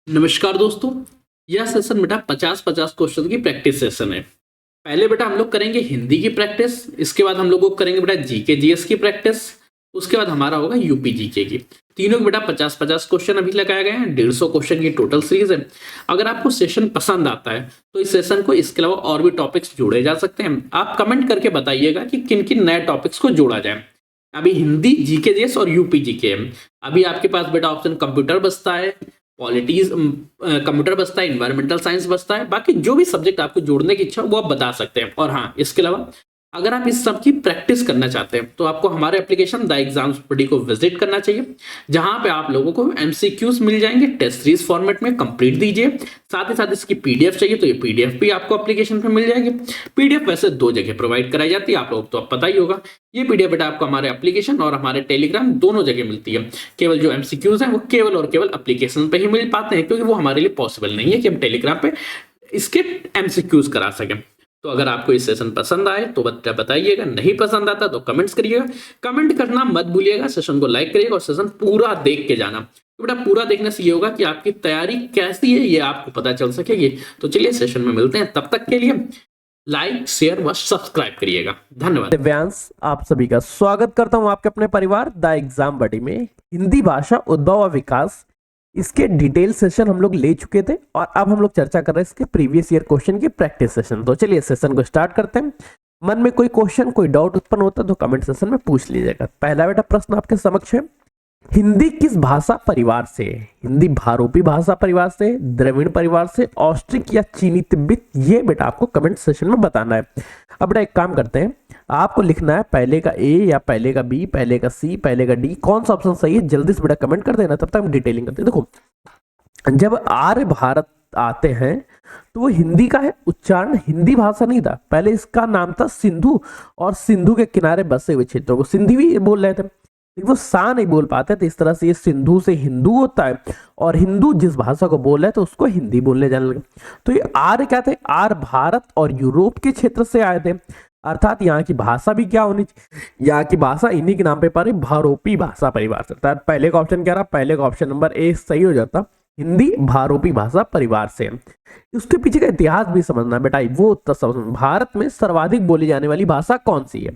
नमस्कार दोस्तों। यह सेशन बेटा 50-50 क्वेश्चन की प्रैक्टिस सेशन है। पहले बेटा हम लोग करेंगे हिंदी की प्रैक्टिस, इसके बाद हम लोग करेंगे बेटा जीके जीएस की प्रैक्टिस, उसके बाद हमारा होगा यूपी जीके की। तीनों बेटा 50-50 क्वेश्चन अभी लगाए गए हैं। 150 क्वेश्चन की टोटल सीरीज है। अगर आपको सेशन पसंद आता है तो इस सेशन को इसके अलावा और भी टॉपिक्स जोड़े जा सकते हैं। आप कमेंट करके बताइएगा कि किन किन नए टॉपिक्स को जोड़ा जाए। अभी हिंदी जीके जीएस और यूपी जीके है। अभी आपके पास बेटा ऑप्शन कंप्यूटर बचता है, पॉलिटीज कंप्यूटर बचता है, इन्वायरमेंटल साइंस बचता है। बाकी जो भी सब्जेक्ट आपको जोड़ने की इच्छा हो वो आप बता सकते हैं। और हाँ, इसके अलावा अगर आप इस सब की प्रैक्टिस करना चाहते हैं तो आपको हमारे एप्लीकेशन द एग्जाम स्टडी को विजिट करना चाहिए, जहां पे आप लोगों को एमसीक्यूज मिल जाएंगे टेस्ट सीरीज फॉर्मेट में। कंप्लीट दीजिए। साथ ही साथ इसकी पीडीएफ चाहिए तो ये पीडीएफ भी आपको एप्लीकेशन पे मिल जाएगी। पीडीएफ वैसे 2 जगह प्रोवाइड कराई जाती है, आप लोग तो अब पता ही होगा। ये पीडीएफ बेटा आपको हमारे एप्लीकेशन और हमारे टेलीग्राम दोनों जगह मिलती है। केवल जो एमसीक्यूज हैं वो केवल और केवल एप्लीकेशन पे ही मिल पाते हैं, क्योंकि वो हमारे लिए पॉसिबल नहीं है कि हम टेलीग्राम पे इसके एमसीक्यूज करा सकें। तो अगर आपको इस सेशन पसंद आए तो बताइएगा, नहीं पसंद आता तो कमेंट्स करिएगा। कमेंट करना मत भूलिएगा, सेशन को लाइक करिएगा और सेशन पूरा देख के जाना। तो बेटा पूरा देखने से ये होगा कि आपकी तैयारी कैसी है ये आपको पता चल सकेगी। तो चलिए सेशन में मिलते हैं, तब तक के लिए लाइक शेयर व सब्सक्राइब करिएगा। धन्यवाद। दिव्यांश, आप सभी का स्वागत करता हूं आपके अपने परिवार द एग्जाम बडी में। हिंदी भाषा उद्भव और विकास, इसके डिटेल सेशन हम लोग ले चुके थे और अब हम लोग चर्चा कर रहे हैं इसके प्रीवियस ईयर क्वेश्चन की प्रैक्टिस सेशन। तो चलिए सेशन को स्टार्ट करते हैं। मन में कोई क्वेश्चन, कोई डाउट उत्पन्न होता है तो कमेंट सेशन में पूछ लीजिएगा। पहला बेटा प्रश्न आपके समक्ष है, हिंदी किस भाषा परिवार से? हिंदी भारोपी भाषा परिवार से, द्रविड़ परिवार से, ऑस्ट्रिक या चीनी तिब्बत? ये बेटा आपको कमेंट सेशन में बताना है। अब बेटा एक काम करते हैं, आपको लिखना है पहले का ए या पहले का बी, पहले का सी, पहले का डी, कौन सा ऑप्शन सही है जल्दी से बेटा कमेंट कर देना, तब तक हम डिटेलिंग करते हैं। देखो, जब आर्य भारत आते हैं तो वो हिंदी का है उच्चारण हिंदी भाषा नहीं था। पहले इसका नाम था सिंधु और सिंधु के किनारे बसे हुए क्षेत्रों को सिंधी भी बोल रहे थे, लेकिन वो सा नहीं बोल पाते, तो इस तरह से ये सिंधु से हिंदू होता है और हिंदू जिस भाषा को बोल रहे थे उसको हिंदी बोलने जाने लगे। तो ये आर्य क्या थे? आर्य भारत और यूरोप के क्षेत्र से आए थे, अर्थात यहाँ की भाषा भी क्या होनी चाहिए? यहाँ की भाषा इन्हीं के नाम पे पा रही, भारोपी भाषा परिवार से। अर्थात पहले का ऑप्शन क्या रहा? पहले का ऑप्शन नंबर ए सही हो जाता, हिंदी भारोपी भाषा परिवार से। उसके पीछे का इतिहास भी समझना बेटा, वो समझना। भारत में सर्वाधिक बोली जाने वाली भाषा कौन सी है?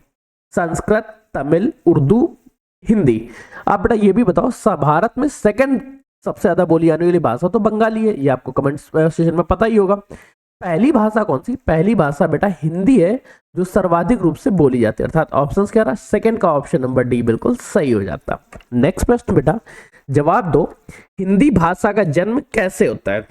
संस्कृत, तमिल, उर्दू, हिंदी? आप बेटा ये भी बताओ, भारत में सेकंड सबसे ज्यादा बोली जाने वाली भाषा तो बंगाली है, ये आपको कमेंट सेक्शन में पता ही होगा। पहली भाषा कौन सी? पहली भाषा बेटा हिंदी है, जो सर्वाधिक रूप से बोली जाती है, अर्थात ऑप्शन क्या रहा? सेकंड का ऑप्शन नंबर डी बिल्कुल सही हो जाता। नेक्स्ट प्रश्न बेटा जवाब दो, हिंदी भाषा का जन्म कैसे होता है?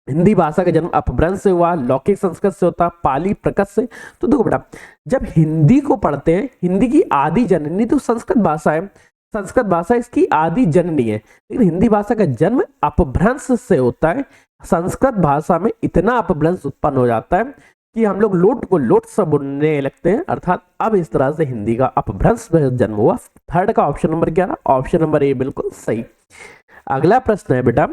हिंदी भाषा का जन्म अपभ्रंश से हुआ, लौकिक संस्कृत से होता, पाली प्रकृत से? तो देखो बेटा, जब हिंदी को पढ़ते हैं, हिंदी की आदि जननी तो संस्कृत भाषा है, संस्कृत भाषा इसकी आदि जननी है, लेकिन हिंदी भाषा का जन्म अपभ्रंश से होता है। संस्कृत भाषा में इतना अपभ्रंश उत्पन्न हो जाता है कि हम लोग लोट को लोट से बोलने लगते हैं, अर्थात अब इस तरह से हिंदी का अपभ्रंश जन्म हुआ। थर्ड का ऑप्शन नंबर क्या रहा? ऑप्शन नंबर ए बिल्कुल सही। अगला प्रश्न है बेटा,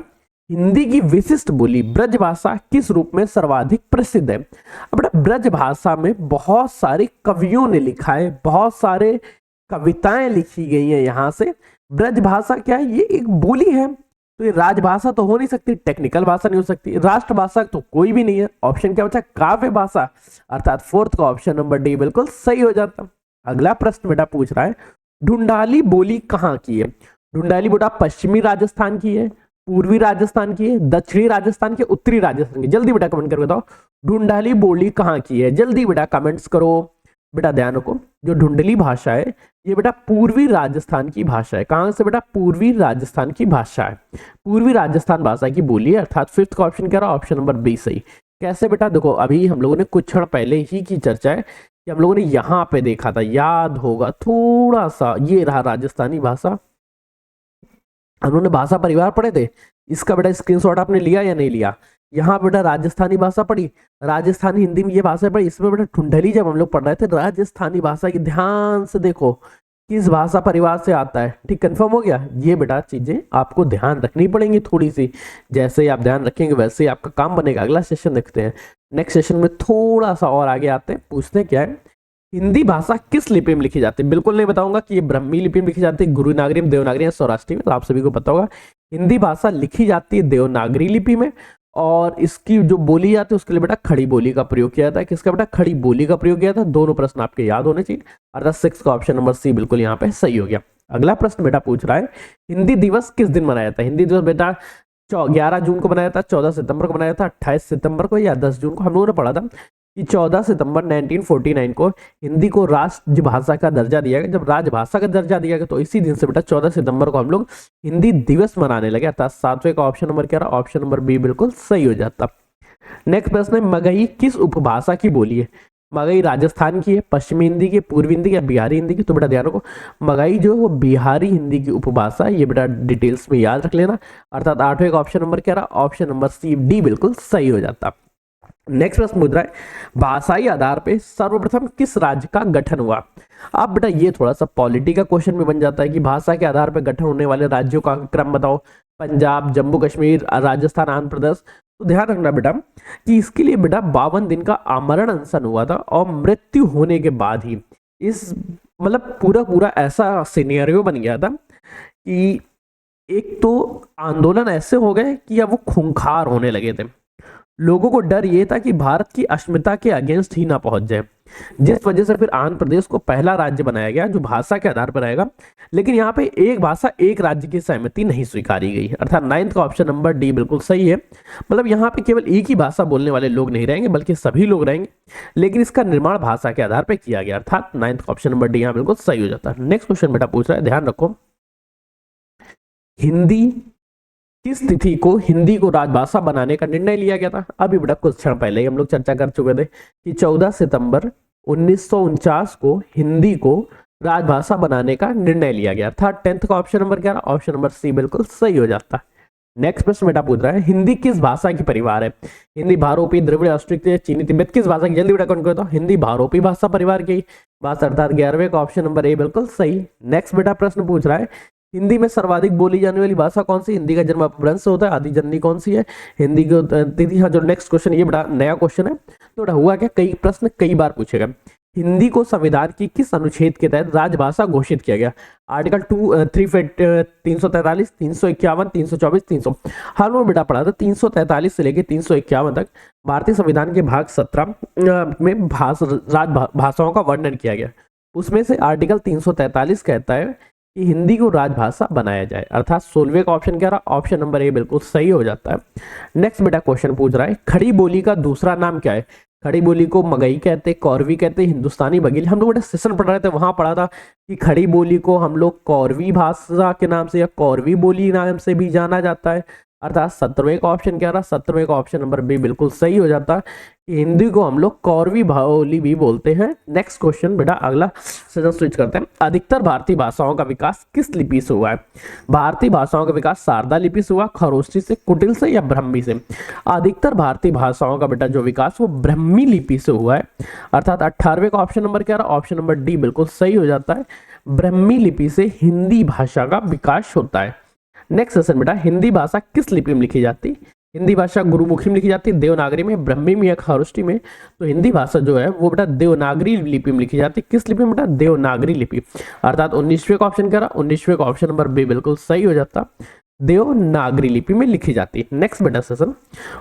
हिंदी की विशिष्ट बोली ब्रज भाषा किस रूप में सर्वाधिक प्रसिद्ध है? अब बेटा ब्रज भाषा में बहुत सारे कवियों ने लिखा है, बहुत सारे कविताएं लिखी गई हैं यहाँ से। ब्रज भाषा क्या है? ये एक बोली है, तो ये राजभाषा तो हो नहीं सकती, टेक्निकल भाषा नहीं हो सकती, राष्ट्रभाषा तो कोई भी नहीं है। ऑप्शन क्या बचा? काव्य भाषा, अर्थात फोर्थ का ऑप्शन नंबर डी बिल्कुल सही हो जाता। अगला प्रश्न बेटा पूछ रहा है, ढूंढाली बोली कहाँ की है? ढूंढाली बेटा पश्चिमी राजस्थान की है, पूर्वी राजस्थान की है, दक्षिणी राजस्थान की, उत्तरी राजस्थान की? जल्दी बेटा कमेंट करके बताओ, ढूंढाली बोली कहाँ की है? जल्दी बेटा कमेंट्स करो। बेटा ध्यान रखो, जो ढूंढली भाषा है ये बेटा पूर्वी राजस्थान की भाषा है। कहां से बेटा? पूर्वी राजस्थान की भाषा है, पूर्वी राजस्थान भाषा की बोली है, अर्थात फिफ्थ का ऑप्शन क्या रहा? ऑप्शन नंबर बी सही। कैसे बेटा? देखो अभी हम लोगों ने कुछ क्षण पहले ही की चर्चा है कि हम लोगों ने यहाँ पे देखा था, याद होगा थोड़ा सा, ये रहा राजस्थानी भाषा। हम लोगों ने भाषा परिवार पढ़े थे, इसका बेटा स्क्रीनशॉट आपने लिया या नहीं लिया? यहाँ बेटा राजस्थानी भाषा पढ़ी, राजस्थानी हिंदी में ये भाषा पढ़ी, इसमें बेटा ढूंढली जब हम लोग पढ़ रहे थे राजस्थानी भाषा की, ध्यान से देखो किस भाषा परिवार से आता है। ठीक, कंफर्म हो गया? ये बेटा चीजें आपको ध्यान रखनी पड़ेंगी थोड़ी सी, जैसे ही आप ध्यान रखेंगे वैसे ही आपका काम बनेगा। अगला सेशन देखते हैं। नेक्स्ट सेशन में थोड़ा सा और आगे आते हैं, पूछते हैं क्या है, हिंदी भाषा किस लिपि में लिखी जाती है? बिल्कुल नहीं बताऊंगा कि ये ब्राह्मी लिपि में लिखी जाती है, गुरुनागरी में, देवनागरी या सौराष्ट्री में, तो आप सभी को पता होगा हिंदी भाषा लिखी जाती है देवनागरी लिपि में, और इसकी जो बोली जाती है उसके लिए बेटा खड़ी बोली का प्रयोग किया जाता है। किसका बेटा? खड़ी बोली का प्रयोग किया जाता है। दोनों प्रश्न आपके याद होने चाहिए, अर्थात 6 का ऑप्शन नंबर सी बिल्कुल यहाँ पे सही हो गया। अगला प्रश्न बेटा पूछ रहा है, हिंदी दिवस किस दिन मनाया जाता है? हिंदी दिवस बेटा 11 जून को बनाया था, 14 सितंबर को बनाया था, 28 सितंबर को या 10 जून को। हम लोगों ने पढ़ा था कि 14 सितंबर 1949 को हिंदी को राजभाषा का दर्जा दिया गया। जब राजभाषा का दर्जा दिया गया तो इसी दिन से बेटा 14 सितंबर को हम लोग हिंदी दिवस मनाने लगे, अर्थात 7वें का ऑप्शन नंबर क्या रहा? ऑप्शन नंबर बी बिल्कुल सही हो जाता। नेक्स्ट प्रश्न है, मगही किस उपभाषा की बोली है? मगही राजस्थान की है, पश्चिमी हिंदी की, पूर्वी हिंदी या बिहारी हिंदी की? तो बेटा ध्यान रखो, मगही जो है वो बिहारी हिंदी की उपभाषा है। ये बेटा डिटेल्स में याद रख लेना, अर्थात 8वें का ऑप्शन नंबर क्या रहा? ऑप्शन नंबर सी डी बिल्कुल सही हो जाता। नेक्स्ट प्रश्न पूछ रहा है, भाषाई आधार पे सर्वप्रथम किस राज्य का गठन हुआ? अब बेटा ये थोड़ा सा पॉलिटी का क्वेश्चन भी बन जाता है कि भाषा के आधार पर गठन होने वाले राज्यों का क्रम बताओ। पंजाब, जम्मू कश्मीर, राजस्थान, आंध्र प्रदेश। तो ध्यान रखना बेटा कि इसके लिए बेटा 52 दिन का आमरण अनशन हुआ था, और मृत्यु होने के बाद ही इस मतलब पूरा ऐसा सिनेरियो बन गया था कि एक तो आंदोलन ऐसे हो गए कि अब वो खूंखार होने लगे थे। लोगों को डर ये था कि भारत की अस्मिता के अगेंस्ट ही ना पहुंच जाए, जिस वजह से फिर आंध्र प्रदेश को पहला राज्य बनाया गया जो भाषा के आधार पर रहेगा। लेकिन यहाँ पे एक भाषा एक राज्य की सहमति नहीं स्वीकारी गई, अर्थात 9th का ऑप्शन नंबर डी बिल्कुल सही है। मतलब यहाँ पे केवल एक ही भाषा बोलने वाले लोग नहीं रहेंगे बल्कि सभी लोग रहेंगे, लेकिन इसका निर्माण भाषा के आधार पर किया गया, अर्थात 9th का ऑप्शन नंबर डी यहाँ बिल्कुल सही हो जाता है। नेक्स्ट क्वेश्चन बेटा पूछ रहा है, ध्यान रखो, हिंदी किस तिथि को हिंदी को राजभाषा बनाने का निर्णय लिया गया था? अभी बेटा कुछ क्षण पहले ही हम लोग चर्चा कर चुके थे कि 14 सितंबर 1949 को हिंदी को राजभाषा बनाने का निर्णय लिया गया था। 10th का ऑप्शन नंबर क्या? ऑप्शन नंबर सी बिल्कुल सही हो जाता। नेक्स्ट प्रश्न बेटा पूछ रहा है, हिंदी किस भाषा की परिवार है? हिंदी भारोपी, द्रविड़, ऑस्ट्रिक, चीनी, तिब्बत किस भाषा की? जल्दी बेटा कौन कहता? हिंदी भारोपी भाषा परिवार की भाषा, अर्थात 11वें का ऑप्शन नंबर ए बिल्कुल सही। नेक्स्ट बेटा प्रश्न पूछ रहा है, हिंदी में सर्वाधिक बोली जाने वाली भाषा कौन सी? हिंदी का जन्म अपभ्रंश होता है, आदि जननी कौन सी है? हिंदी को तिथि। हाँ, जो नेक्स्ट क्वेश्चन ये बड़ा नया क्वेश्चन है, तो बेटा हुआ क्या, कई प्रश्न कई बार पूछेगा। हिंदी को संविधान की किस अनुच्छेद के तहत राजभाषा घोषित किया गया? आर्टिकल 343, 351, 324, 300। हम लोग बेटा पढ़ा था 343 से लेकर 351 तक भारतीय संविधान के भाग 17 में राजभाषाओं का वर्णन किया गया। उसमें से आर्टिकल 343 कहता है कि हिंदी को राजभाषा बनाया जाए, अर्थात 16वें का ऑप्शन क्या रहा? ऑप्शन नंबर ए बिल्कुल सही हो जाता है। नेक्स्ट बेटा क्वेश्चन पूछ रहा है, खड़ी बोली का दूसरा नाम क्या है? खड़ी बोली को मगही कहते, कौरवी कहते, हिंदुस्तानी बघेली। हम लोग बेटा सेशन पढ़ रहे थे, वहां पढ़ा था कि खड़ी बोली को हम लोग कौरवी भाषा के नाम से या कौरवी बोली नाम से भी जाना जाता है, अर्थात 17वें का ऑप्शन क्या रहा? 17वें का ऑप्शन नंबर बी बिल्कुल सही हो जाता है। हिंदी को हम लोग कौरवी बोली भी बोलते हैं। नेक्स्ट क्वेश्चन बेटा अगला सेशन स्विच करते हैं, अधिकतर भारतीय भाषाओं का विकास किस लिपि से हुआ है? भारतीय भाषाओं का विकास शारदा लिपि से हुआ, खरोष्ठी से, कुटिल से या ब्राह्मी से? अधिकतर भारतीय भाषाओं का बेटा जो विकास वो ब्राह्मी लिपि से हुआ है, अर्थात 18वें का ऑप्शन नंबर क्या रहा? ऑप्शन नंबर डी बिल्कुल सही हो जाता है। ब्राह्मी लिपि से हिंदी भाषा का विकास होता है। नेक्स्ट सेशन बेटा, हिंदी भाषा किस लिपि में लिखी जाती? हिंदी भाषा गुरुमुखी में लिखी जाती है, देवनागरी में, ब्राह्मी में या खरोष्ठी में? तो हिंदी भाषा जो है वो बेटा देवनागरी लिपि में लिखी जाती है। किस लिपि में बेटा? देवनागरी लिपि, अर्थात 19वें का ऑप्शन क्या रहा? 19वें का ऑप्शन नंबर बी बिल्कुल सही हो जाता, देवनागरी लिपि में लिखी जाती है। नेक्स्ट बेटा सेशन,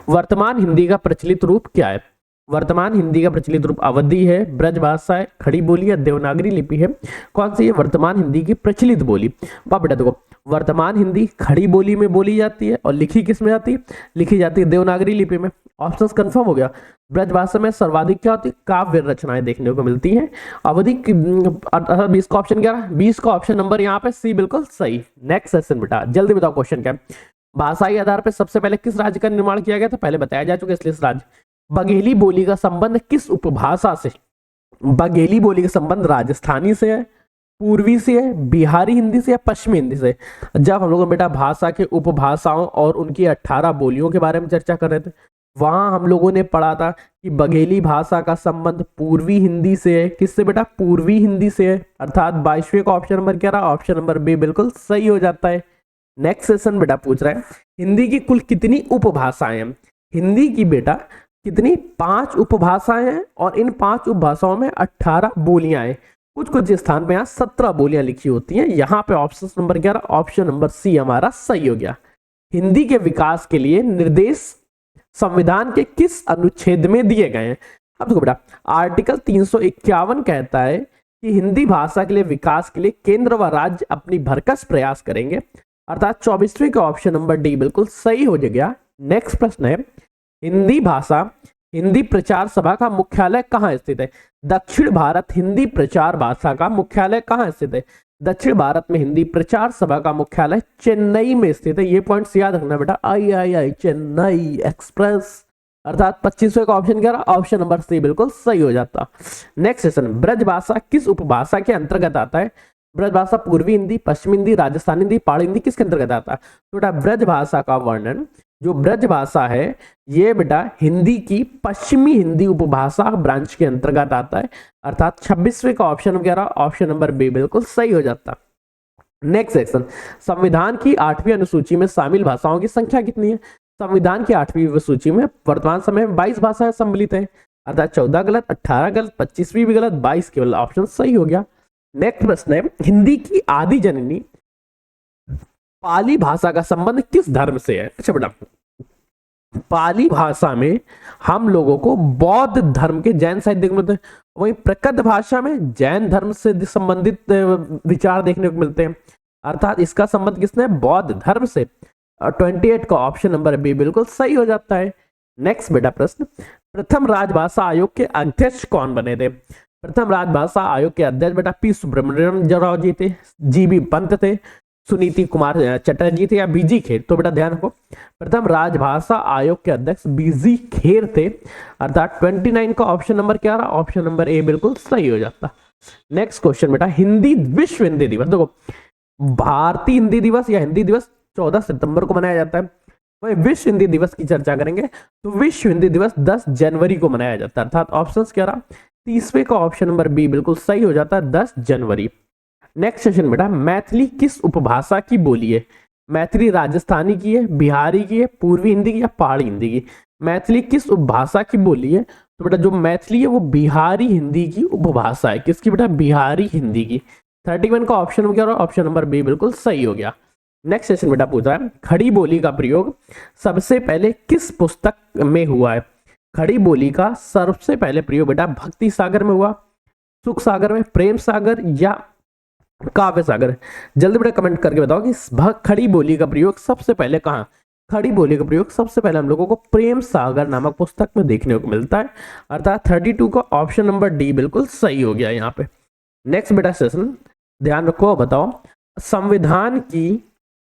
वर्तमान हिंदी का प्रचलित रूप क्या है? वर्तमान हिंदी का प्रचलित रूप अवधी है, ब्रजभाषा है, खड़ी बोली या देवनागरी लिपि है? कौन सी है वर्तमान हिंदी की प्रचलित बोली? वाह बेटा देखो, वर्तमान हिंदी खड़ी बोली में बोली जाती है और लिखी किस में जाती है? लिखी जाती है देवनागरी लिपि में। ऑप्शंस कंफर्म हो गया। ब्रजभाषा में सर्वाधिक क्या होती है? काव्य रचनाएं देखने को मिलती हैं। अवधि 20 का ऑप्शन क्या रहा? 20 का ऑप्शन नंबर यहाँ पे सी बिल्कुल सही। नेक्स्ट सेशन बेटा जल्दी बताओ क्वेश्चन क्या है? भाषाई आधार पर सबसे पहले किस राज्य का निर्माण किया गया था? पहले बताया जा चुका है, इसलिए इस राज्य। बघेली बोली का संबंध किस उपभाषा से? बघेली बोली का संबंध राजस्थानी से है, पूर्वी से है, बिहारी हिंदी से या पश्चिमी हिंदी से? जब हम लोग बेटा भाषा के उपभाषाओं और उनकी 18 बोलियों के बारे में चर्चा कर रहे थे, वहां हम लोगों ने पढ़ा था कि बघेली भाषा का संबंध पूर्वी हिंदी से है। किससे बेटा? पूर्वी हिंदी से है, अर्थात 22वें का ऑप्शन नंबर क्या रहा? ऑप्शन नंबर बी बिल्कुल सही हो जाता है। नेक्स्ट सेशन बेटा पूछ रहा है, हिंदी की कुल कितनी उपभाषाएं हैं? हिंदी की बेटा कितनी? 5 उपभाषाएं हैं, और इन 5 उपभाषाओं में 18 बोलियां हैं। कुछ कुछ स्थान पे यहाँ 17 बोलियां लिखी होती हैं। यहाँ पे option number 11, option number C हमारा सही हो गया। हिंदी के विकास के लिए निर्देश संविधान के किस अनुच्छेद में दिए गए हैं? अब देखो बेटा, आर्टिकल 351 कहता है कि हिंदी भाषा के लिए विकास के लिए केंद्र व राज्य अपनी भरकस प्रयास करेंगे, अर्थात 24वें का ऑप्शन नंबर डी बिल्कुल सही हो गया। नेक्स्ट प्रश्न है, हिंदी भाषा हिंदी प्रचार सभा का मुख्यालय कहाँ स्थित है? दक्षिण भारत हिंदी प्रचार भाषा का मुख्यालय कहाँ स्थित है? दक्षिण भारत में हिंदी प्रचार सभा का मुख्यालय चेन्नई में स्थित है। ये पॉइंट्स याद रखना बेटा, आई चेन्नई एक्सप्रेस, अर्थात 25वें का ऑप्शन क्या रहा? ऑप्शन नंबर सी बिल्कुल सही हो जाता। नेक्स्ट क्वेश्चन, ब्रजभाषा किस उपभाषा के अंतर्गत आता है? ब्रजभाषा पूर्वी हिंदी, पश्चिमी हिंदी, राजस्थानी हिंदी, पहाड़ी हिंदी किसके अंतर्गत आता है? तो बेटा ब्रजभाषा का वर्णन, जो ब्रजभाषा है ये बेटा हिंदी की पश्चिमी हिंदी उपभाषा ब्रांच के अंतर्गत आता है, अर्थात 26वें का ऑप्शन क्या रहा? ऑप्शन नंबर बी बिल्कुल सही हो जाता। नेक्स्ट सेक्शन, संविधान की 8वीं अनुसूची में शामिल भाषाओं की संख्या कितनी है? संविधान की 8वीं अनुसूची में वर्तमान समय में 22 भाषाएं सम्मिलित हैं, अर्थात 14 गलत, 18 गलत, 25वीं भी गलत, 22 केवल ऑप्शन सही हो गया। नेक्स्ट प्रश्न है, हिंदी की आदि जननी पाली भाषा का संबंध किस धर्म से है? अच्छा बेटा, पाली भाषा में हम लोगों को बौद्ध धर्म के जैन साहित्य देखने को मिलते हैं, वहीं प्रकृत भाषा में जैन धर्म से संबंधित विचार देखने को मिलते हैं, अर्थात इसका संबंध किसने? बौद्ध धर्म से। 28 का ऑप्शन नंबर बी बिल्कुल सही हो जाता है। नेक्स्ट बेटा प्रश्न, प्रथम राजभाषा आयोग के अध्यक्ष कौन बने थे? प्रथम राजभाषा आयोग के अध्यक्ष बेटा पी सुब्रमण्यम राव जी थे, जीबी पंत थे, सुनीति कुमार चटर्जी थे या बीजी खेर? तो बेटा ध्यान रखो, प्रथम राजभाषा आयोग के अध्यक्ष बीजी खेर थे, अर्थात 29 का ऑप्शन नंबर क्या रहा? ऑप्शन नंबर ए बिल्कुल सही हो जाता। नेक्स्ट क्वेश्चन बेटा, हिंदी विश्व हिंदी दिवस, देखो भारतीय हिंदी दिवस या हिंदी दिवस 14 सितंबर को मनाया जाता है, वही विश्व हिंदी दिवस की चर्चा करेंगे तो विश्व हिंदी दिवस 10 जनवरी को मनाया जाता है, अर्थात ऑप्शन क्या रहा? 30वें का ऑप्शन नंबर बी बिल्कुल सही हो जाता है, 10 जनवरी। नेक्स्ट सेशन बेटा, मैथिली किस उपभाषा की बोली है? मैथिली राजस्थानी की है, बिहारी की है, पूर्वी हिंदी की या पहाड़ी हिंदी की? मैथिली किस उपभाषा की बोली है? तो बेटा जो मैथिली है वो बिहारी हिंदी की उपभाषा है। किसकी बेटा? बिहारी हिंदी की। 31 का ऑप्शन क्या रहा? ऑप्शन नंबर बी बिल्कुल सही हो गया। नेक्स्ट सेशन बेटा पूछा है, खड़ी बोली का प्रयोग सबसे पहले किस पुस्तक में हुआ है? खड़ी बोली का सबसे पहले प्रयोग बेटा भक्ति सागर में हुआ, सुख सागर में, प्रेम सागर या काव्य सागर? जल्दी बेटा कमेंट करके बताओ कि खड़ी बोली का प्रयोग सबसे पहले कहाँ? खड़ी बोली का प्रयोग सबसे पहले हम लोगों को प्रेम सागर नामक पुस्तक में देखने को मिलता है, अर्थात 32 का ऑप्शन नंबर डी बिल्कुल सही हो गया यहाँ पे। नेक्स्ट बेटा सेशन ध्यान रखो, बताओ संविधान की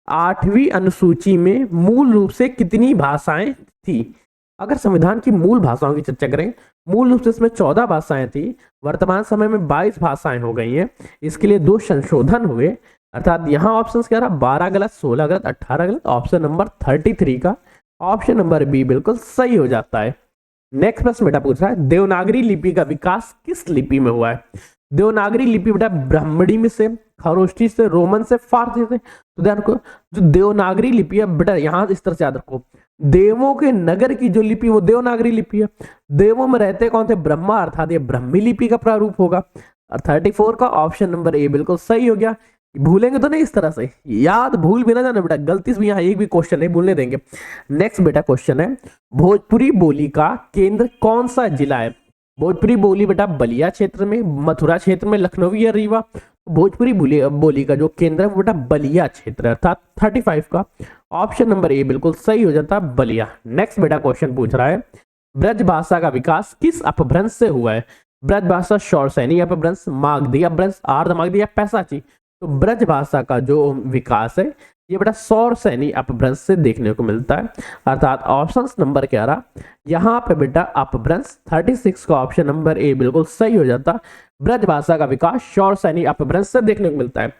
8वीं अनुसूची में मूल रूप से कितनी भाषाएं थी? अगर संविधान की मूल भाषाओं की चर्चा करें, मूल रूप से इसमें 14 भाषाएं थी, वर्तमान समय में 22 भाषाएं हो गई हैं। इसके लिए 2 संशोधन हुए, अर्थात यहाँ ऑप्शन क्या रहा? 12 गलत, 16 गलत, 18 गलत, ऑप्शन नंबर 33 का ऑप्शन नंबर बी बिल्कुल सही हो जाता है। नेक्स्ट प्रश्न बेटा पूछ रहा है, देवनागरी लिपि का विकास किस लिपि में हुआ है? देवनागरी लिपि बेटा ब्राह्मणी में से, खरोष्ठी से, रोमन से, फारसी से? तो ध्यान रखो, जो देवनागरी लिपि है बेटा यहाँ इस तरह से याद रखो, देवों के नगर की जो लिपि वो देवनागरी लिपि है। देवों में रहते कौन थे? ब्रह्मा, अर्थात ये ब्रह्मी लिपि का प्रारूप होगा। और 34 का ऑप्शन नंबर ए बिल्कुल सही हो गया। भूलेंगे तो नहीं इस तरह से, याद भूल भी ना जाना बेटा, गलती से भी यहाँ एक भी क्वेश्चन नहीं भूलने देंगे। नेक्स्ट बेटा क्वेश्चन है, भोजपुरी बोली का केंद्र कौन सा जिला है? भोजपुरी बोली बेटा बलिया क्षेत्र में, मथुरा क्षेत्र में, लखनऊ या रीवा? भोजपुरी बोली का जो केंद्र है वो बेटा बलिया क्षेत्र है, अर्थात 35 का ऑप्शन नंबर ए बिल्कुल सही हो जाता है, बलिया। नेक्स्ट बेटा क्वेश्चन पूछ रहा है, ब्रज भाषा का विकास किस अपभ्रंश से हुआ है? ब्रज भाषा शौरसैनी अपभ्रंश, मागधी अपभ्रंश, आर्ध मागधी या पैसाची? तो ब्रज भाषा का जो विकास है ये बेटा शौरसैनी अपभ्रंश से देखने को मिलता है, अर्थात ऑप्शन नंबर क्या रहा? यहाँ पे बेटा अपभ्रंश 36 का ऑप्शन नंबर ए बिल्कुल सही हो जाता। ब्रज भाषा का विकास शौरसैनी अपभ्रंश से देखने को मिलता है।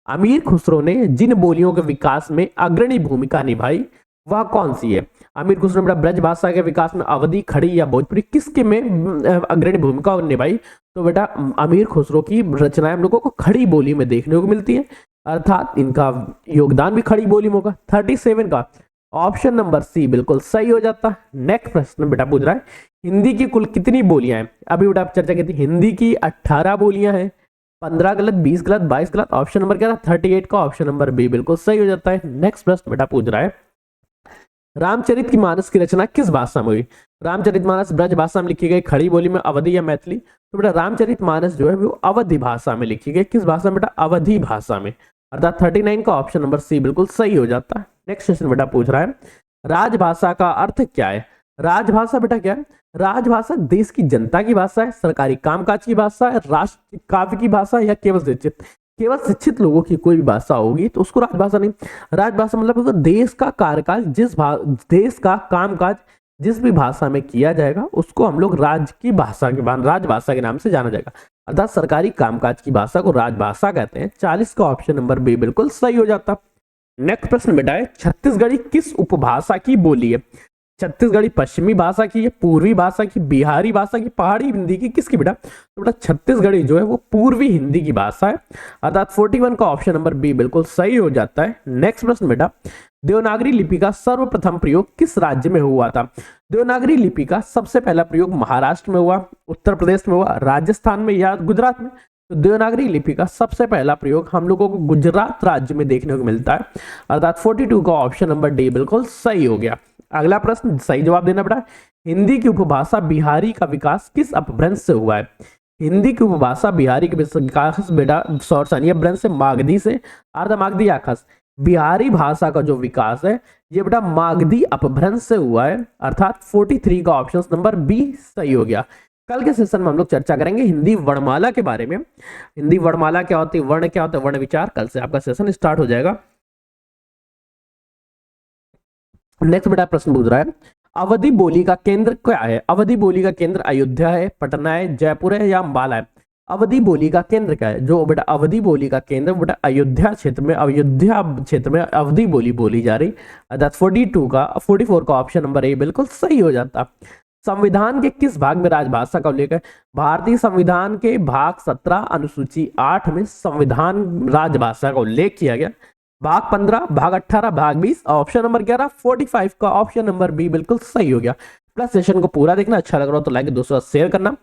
अमीर खुसरो ने जिन बोलियों के विकास में अग्रणी भूमिका निभाई वह कौन सी है? अमीर खुसरो ने ब्रज भाषा के विकास में अवधी, खड़ी या भोजपुरी किसके में अग्रणी भूमिका निभाई? तो बेटा अमीर खुसरो की रचनाएं हम लोगों को खड़ी बोली में देखने को मिलती है, अर्थात इनका योगदान भी खड़ी बोली में होगा। 37 का ऑप्शन नंबर सी बिल्कुल सही हो जाता। नेक्स्ट प्रश्न बेटा पूछ रहा है, हिंदी की कुल कितनी बोलियां हैं? अभी बेटा चर्चा की थी, हिंदी की 18 बोलियां हैं। 15 गलत, 20 गलत, 22 गलत, ऑप्शन नंबर क्या था? 38 का ऑप्शन नंबर बी बिल्कुल सही हो जाता है। नेक्स्ट प्रश्न बेटा पूछ रहा है, रामचरित की मानस की रचना किस भाषा में हुई? रामचरितमानस ब्रज भाषा में लिखी गई, खड़ी बोली में, अवधी या मैथिली? तो बेटा रामचरितमानस जो है वो अवधी भाषा में लिखी गई। किस भाषा में बेटा? अवधी भाषा में। अर्थात 39 का ऑप्शन नंबर सी बिल्कुल सही हो जाता है। नेक्स्ट क्वेश्चन बेटा पूछ रहा है, राजभाषा का अर्थ क्या है? राजभाषा बेटा क्या है? राजभाषा देश की जनता की भाषा है, सरकारी कामकाज की भाषा है, राष्ट्र काव्य की भाषा है, या केवल शिक्षित लोगों की कोई भी भाषा होगी तो उसको राजभाषा नहीं। राजभाषा मतलब देश का कार्यकाल, देश का कामकाज जिस भी भाषा में किया जाएगा उसको हम लोग राजभाषा के नाम से जाना जाएगा। अर्थात सरकारी कामकाज की भाषा को राजभाषा कहते हैं। 40 का ऑप्शन नंबर बी बिल्कुल सही हो जाता। नेक्स्ट प्रश्न बेटा है, छत्तीसगढ़ी किस उपभाषा की बोली है? छत्तीसगढ़ी पश्चिमी भाषा की है, पूर्वी भाषा की, बिहारी भाषा की, पहाड़ी हिंदी की, किसकी बेटा? तो बेटा छत्तीसगढ़ी जो है वो पूर्वी हिंदी की भाषा है। अर्थात 41 का ऑप्शन नंबर बी बिल्कुल सही हो जाता है। नेक्स्ट प्रश्न बेटा, देवनागरी लिपि का सर्वप्रथम प्रयोग किस राज्य में हुआ था? देवनागरी लिपि का सबसे पहला प्रयोग महाराष्ट्र में हुआ, उत्तर प्रदेश में हुआ, राजस्थान में या गुजरात में? तो देवनागरी लिपि का सबसे पहला प्रयोग हम लोगों को गुजरात राज्य में देखने को मिलता है। अर्थात 42 का ऑप्शन नंबर डी बिल्कुल सही हो गया। अगला प्रश्न सही जवाब देना बेटा, हिंदी की उपभाषा बिहारी का विकास किस अपभ्रंश से हुआ है? हिंदी की उपभाषा बिहारी के विकास बेटा सौरसानी अपभ्रंश से, मागधी से, अर्धमागधी या खास? बिहारी भाषा का जो विकास है ये बेटा मागधी अपभ्रंश से हुआ है। अर्थात 43 का ऑप्शन नंबर बी सही हो गया। कल के सेशन में हम लोग चर्चा करेंगे हिंदी वर्णमाला के बारे में। हिंदी वर्णमाला क्या होती है, वर्ण क्या होता है, वर्ण विचार। कल से आपका सेशन स्टार्ट हो जाएगा। नेक्स्ट बेटा प्रश्न पूछ रहा है, अवधी बोली का केंद्र क्या है? अवधी बोली का केंद्र अयोध्या है, पटना है, जयपुर है या अंबाला है? अवधी बोली का केंद्र क्या है? जो बेटा अवधी बोली का केंद्र बेटा अयोध्या क्षेत्र में अवधी बोली बोली जा रही। अर्थात 44 का ऑप्शन नंबर ए बिल्कुल सही हो जाता। संविधान के किस भाग में राजभाषा का उल्लेख है? भारतीय संविधान के भाग 17 अनुसूची 8 में संविधान राजभाषा का उल्लेख किया गया। भाग 15, भाग 18, भाग 20, ऑप्शन नंबर 11, 45 का ऑप्शन नंबर बी बिल्कुल सही हो गया। प्लस सेशन को पूरा देखना, अच्छा लग रहा हो तो लाइक दोस्तों शेयर करना।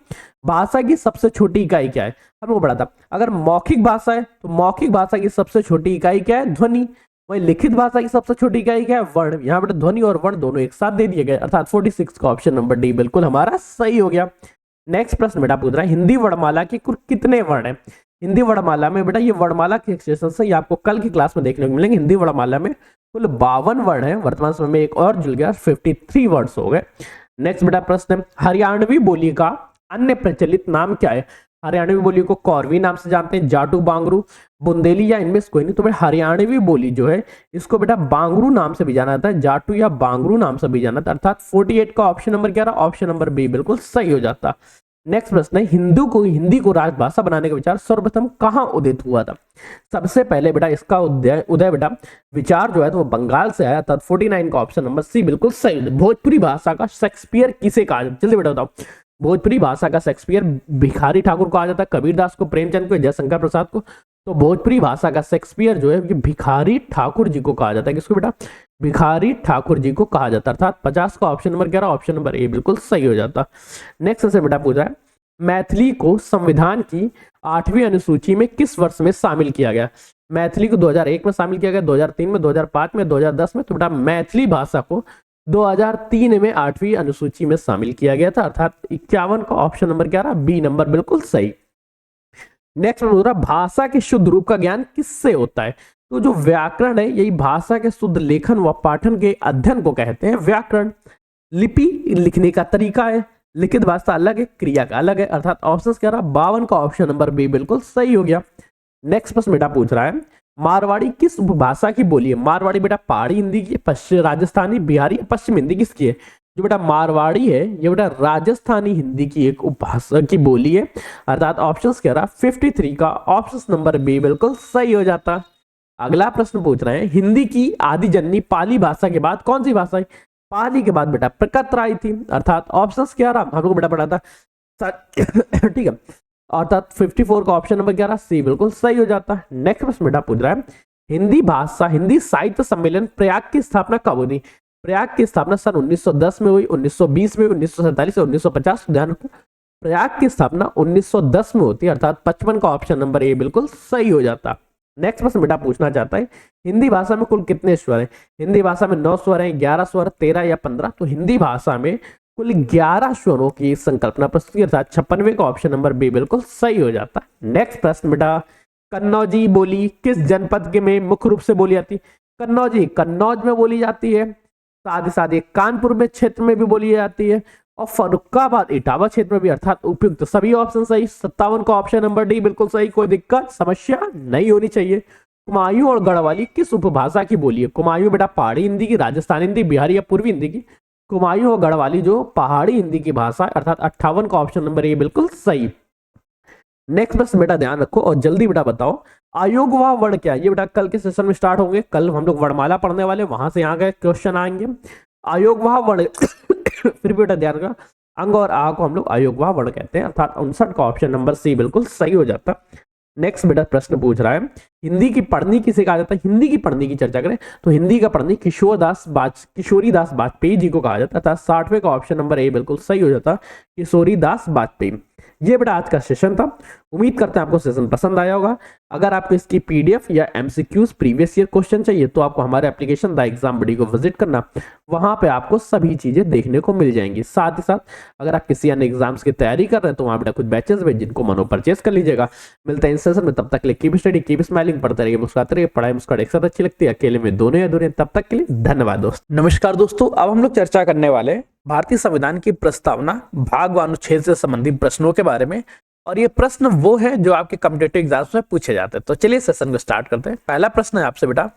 भाषा की सबसे छोटी इकाई क्या है? हमको पढ़ा था, अगर मौखिक भाषा है तो मौखिक भाषा की सबसे छोटी इकाई क्या है? ध्वनि। वही लिखित भाषा की सबसे छोटी इकाई क्या है? वर्ण। यहाँ पर ध्वनि और वर्ण दोनों एक साथ दे दिए गए। अर्थात 46 का ऑप्शन नंबर डी बिल्कुल हमारा सही हो गया। नेक्स्ट प्रश्न बेटा पूछ रहा है, हिंदी वर्णमाला के कुल कितने वर्ण है? हिंदी वर्णमाला में बेटा ये वर्णमाला के एक्सटेंशन से ये आपको कल की क्लास में देखने को मिलेंगे। हिंदी वर्णमाला में कुल 52 वर्ण है। वर्तमान समय में एक और जुड़ गया, 53 वर्ड्स हो गए। नेक्स्ट बेटा प्रश्न है, हरियाणवी बोली का अन्य प्रचलित नाम क्या है? हरियाणवी बोली को कौरवी नाम से जानते हैं, जाटू, बांगरू, बुंदेली या इनमें से कोई नहीं। तो बेटा हरियाणवी बोली जो है इसको बेटा बांगरू नाम से भी जाना जाता है, जाटू या बांगरू नाम से भी जाना जाता है। अर्थात 48 का option number 11, option number B बिल्कुल सही हो जाता। नेक्स्ट प्रश्न है, हिंदी को राजभाषा बनाने का विचार सर्वप्रथम कहां उदित हुआ था? सबसे पहले बेटा इसका उदय बेटा विचार जो है तो वो बंगाल से आया था। 49 का ऑप्शन नंबर सी बिल्कुल सही। भोजपुरी भाषा का शेक्सपियर किसे कहा जाता है? जल्दी बेटा बताओ। भोजपुरी भाषा का शेक्सपियर भिखारी ठाकुर को कहा जाता है, कबीरदास को, प्रेमचंद को, जयशंकर प्रसाद को। तो भोजपुरी भाषा का शेक्सपियर जो है ये भिखारी ठाकुर जी को कहा जाता है। किसको बेटा? भिखारी ठाकुर जी को कहा जाता है। अर्थात 50 का option number 11, option number A बिल्कुल सही हो जाता। नेक्स्ट से बेटा पूछा है, मैथिली को संविधान की 8वीं अनुसूची में किस वर्ष में शामिल किया गया? मैथिली को 2001 में शामिल किया गया, 2003 में, 2005 में, 2010 में। तो बेटा मैथिली भाषा को 2003 में 8वीं अनुसूची में शामिल किया गया था। अर्थात 51 का ऑप्शन नंबर 11, बी नंबर बिल्कुल सही। नेक्स्ट दूसरा, भाषा के शुद्ध रूप का ज्ञान किससे होता है? तो जो व्याकरण है यही भाषा के शुद्ध लेखन व पाठन के अध्ययन को कहते हैं व्याकरण। लिपि लिखने का तरीका है, लिखित भाषा अलग है, क्रिया का अलग है। अर्थात ऑप्शन क्या रहा? 52 का ऑप्शन नंबर बी बिल्कुल सही हो गया। नेक्स्ट प्रश्न बेटा पूछ रहा है, मारवाड़ी किस उपभाषा की बोली है? मारवाड़ी बेटा पहाड़ी हिंदी की, पश्चिम राजस्थानी, बिहारी, पश्चिम हिंदी किसकी है? जो बेटा मारवाड़ी है ये बेटा राजस्थानी हिंदी की एक उपभाषा की बोली है। अर्थात ऑप्शंस कह रहा 53 का ऑप्शन नंबर बी बिल्कुल सही हो जाता। अगला प्रश्न पूछ रहे हैं, हिंदी की आदि जननी पाली भाषा के बाद कौन सी भाषा है? पाली के बाद बेटा प्रकत्र आई थी। अर्थात ऑप्शंस क्या रहा? हम लोग बेटा पढ़ा था ठीक है। अर्थात 54 का ऑप्शन नंबर 11 सी बिल्कुल सही हो जाता है। नेक्स्ट प्रश्न बेटा पूछ रहा है, हिंदी साहित्य सम्मेलन प्रयाग की स्थापना कब हुई? प्रयाग की स्थापना सन 1910 में हुई, 1920 में, 1947 से 1950। ध्यान रखो प्रयाग की स्थापना 1910 में होती है। अर्थात 55 का ऑप्शन नंबर ए बिल्कुल सही हो जाता। नेक्स्ट प्रश्न बेटा पूछना चाहता है, हिंदी भाषा में कुल कितने स्वर हैं? हिंदी भाषा में 9 स्वर हैं, 11 स्वर, 13 या 15? तो हिंदी भाषा में कुल 11 स्वरों की संकल्पना प्रस्तुत की, अर्थात 56वें का ऑप्शन नंबर बी बिल्कुल सही हो जाता है। नेक्स्ट प्रश्न बेटा, कन्नौजी बोली किस जनपद के में मुख्य रूप से बोली जाती है? कन्नौजी कन्नौज में बोली जाती है, साथ ही साथ ये कानपुर में क्षेत्र में भी बोली जाती है, और फर्रुखाबाद इटावा क्षेत्र में भी, अर्थात उपयुक्त सभी ऑप्शन सही। 57 का ऑप्शन नंबर डी बिल्कुल सही, कोई दिक्कत समस्या नहीं होनी चाहिए। कुमायूं और गढ़वाली किस उपभाषा की बोली है? कुमायूं बेटा पहाड़ी हिंदी की, राजस्थानी हिंदी, बिहारी या पूर्वी हिंदी की? कुमायूं और गढ़वाली जो पहाड़ी हिंदी की भाषा है, अर्थात 58 का ऑप्शन नंबर ए बिल्कुल सही। नेक्स्ट प्रश्न बेटा ध्यान रखो और जल्दी बेटा बताओ, आयोगवाह वर्ण क्या है? ये बेटा कल के सेशन में स्टार्ट होंगे, कल हम लोग वर्णमाला पढ़ने वाले, वहां से यहाँ के क्वेश्चन आएंगे। आयोगवाह वर्ण फिर बेटा ध्यान रखना, अंग और आ को हम लोग आयोगवाह वर्ण कहते हैं, अर्थात 59 का ऑप्शन नंबर सी बिल्कुल सही हो जाता। नेक्स्ट बेटा प्रश्न पूछ रहा है, हिंदी की पढ़नी किसे कहा जाता है? हिंदी की पढ़नी की चर्चा करें तो हिंदी का पढ़नी किशोरीदास वाजपेयी जी को कहा जाता है, अर्थात 60वें का ऑप्शन नंबर ए बिल्कुल सही हो जाता, किशोरीदास वाजपेयी। ये बेटा आज का सेशन था, उम्मीद करते हैं आपको सेशन पसंद आया होगा। अगर आपको इसकी पीडीएफ या एमसीक्यूज प्रीवियस ईयर क्वेश्चन चाहिए तो आपको हमारे एप्लीकेशन द एग्जाम बडी को विजिट करना, वहां पे आपको सभी चीजें देखने को मिल जाएंगी। साथ ही साथ अगर आप किसी अन्य एग्जाम्स की तैयारी कर रहे हैं तो वहां बेटा कुछ बैचेस में जिनको मनो परचेस कर लीजिएगा। मिलते हैं इस सेशन में, तब तक के लिए कीप स्टडी कीप स्माइलिंग, पढ़ते रहिए मुस्कुराते रहिए, पढ़ाई मुस्कुराहट एक साथ अच्छी लगती है, अकेले में दोनों या अधूरे। तब तक के लिए धन्यवाद दोस्त। नमस्कार दोस्तों, अब हम लोग चर्चा करने वाले भारतीय संविधान की प्रस्तावना भाग व अनुच्छेद से संबंधित प्रश्नों के बारे में, और ये प्रश्न वो है जो आपके कॉम्पिटिटिव एग्जाम्स में पूछे जाते हैं। तो चलिए सेशन को स्टार्ट करते हैं। पहला प्रश्न है आपसे बेटा,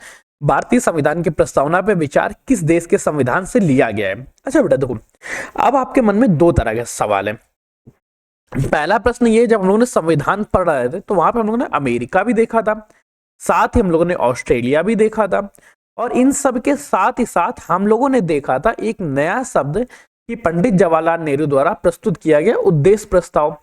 भारतीय संविधान की प्रस्तावना पे विचार किस देश के संविधान से लिया गया है? अच्छा बेटा देखो, अब आपके मन में दो तरह के सवाल है। पहला प्रश्न ये, जब हम लोगों ने संविधान पढ़ रहे थे तो वहां पे हम लोगों ने अमेरिका भी देखा था, साथ ही हम लोगों ने ऑस्ट्रेलिया भी देखा था, और इन सब के साथ ही साथ हम लोगों ने देखा था एक नया शब्द कि पंडित जवाहरलाल नेहरू द्वारा प्रस्तुत किया गया उद्देश्य प्रस्ताव।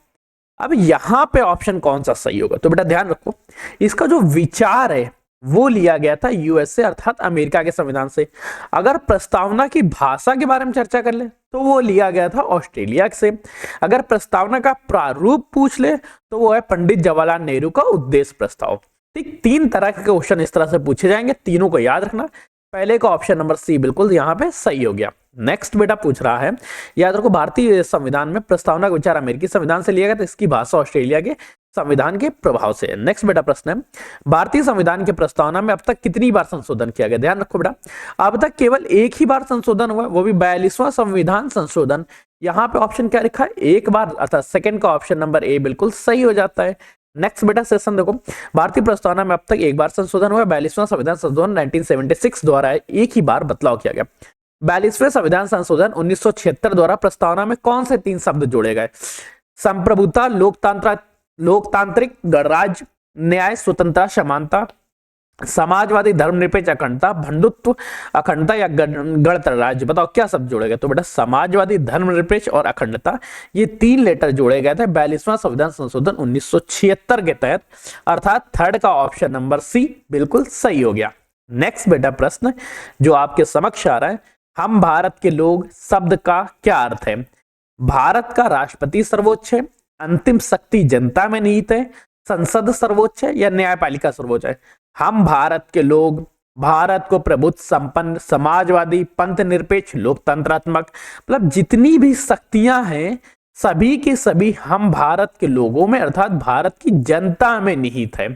अब यहां पे ऑप्शन कौन सा सही होगा? तो बेटा ध्यान रखो, इसका जो विचार है वो लिया गया था यूएसए अर्थात अमेरिका के संविधान से। अगर प्रस्तावना की भाषा के बारे में चर्चा कर ले तो वो लिया गया था ऑस्ट्रेलिया से। अगर प्रस्तावना का प्रारूप पूछ ले तो वो है पंडित जवाहरलाल नेहरू का उद्देश्य प्रस्ताव। ठीक, तीन तरह के क्वेश्चन इस तरह से पूछे जाएंगे, तीनों को याद रखना। पहले का ऑप्शन नंबर सी बिल्कुल यहाँ पे सही हो गया। नेक्स्ट बेटा पूछ रहा है, याद रखो भारतीय संविधान में प्रस्तावना का विचार अमेरिकी संविधान से लिया गया, तो इसकी भाषा ऑस्ट्रेलिया के संविधान के प्रभाव से। नेक्स्ट बेटा प्रश्न है, भारतीय संविधान की प्रस्तावना में अब तक कितनी बार संशोधन किया गया? ध्यान रखो बेटा, अब तक केवल एक ही बार संशोधन हुआ, वो भी 42वां संविधान संशोधन। यहाँ पे ऑप्शन क्या लिखा है? एक बार, अर्थात सेकंड का ऑप्शन नंबर ए बिल्कुल सही हो जाता है। नेक्स्ट बेटा सेशन देखो, भारतीय प्रस्तावना में अब तक एक बार संशोधन हुआ, 42वां संविधान संशोधन 1976 द्वारा एक ही बार बदलाव किया गया। 42वें संविधान संशोधन 1976 द्वारा प्रस्तावना में कौन से तीन शब्द जोड़े गए? संप्रभुता, लोकतांत्रिक गणराज्य, न्याय, स्वतंत्रता, समानता, समाजवादी, धर्मनिरपेक्ष, अखंडता, बंधुत्व, अखंडता या गणतंत्र राज्य। बताओ क्या शब्द जोड़े गए? तो बेटा समाजवादी, धर्मनिरपेक्ष और अखंडता, ये तीन लेटर जोड़े गए थे 42वां संविधान संशोधन 1976 के तहत, अर्थात थर्ड का ऑप्शन नंबर सी बिल्कुल सही हो गया। नेक्स्ट बेटा प्रश्न जो आपके समक्ष आ रहा है, हम भारत के लोग शब्द का क्या अर्थ है? भारत का राष्ट्रपति सर्वोच्च है, अंतिम शक्ति जनता में निहित है, संसद सर्वोच्च है या न्यायपालिका सर्वोच्च है? हम भारत के लोग भारत को प्रभुत्व संपन्न, समाजवादी, पंथ निरपेक्ष, लोकतंत्रात्मक, मतलब जितनी भी शक्तियां हैं सभी के सभी हम भारत के लोगों में अर्थात भारत की जनता में निहित है।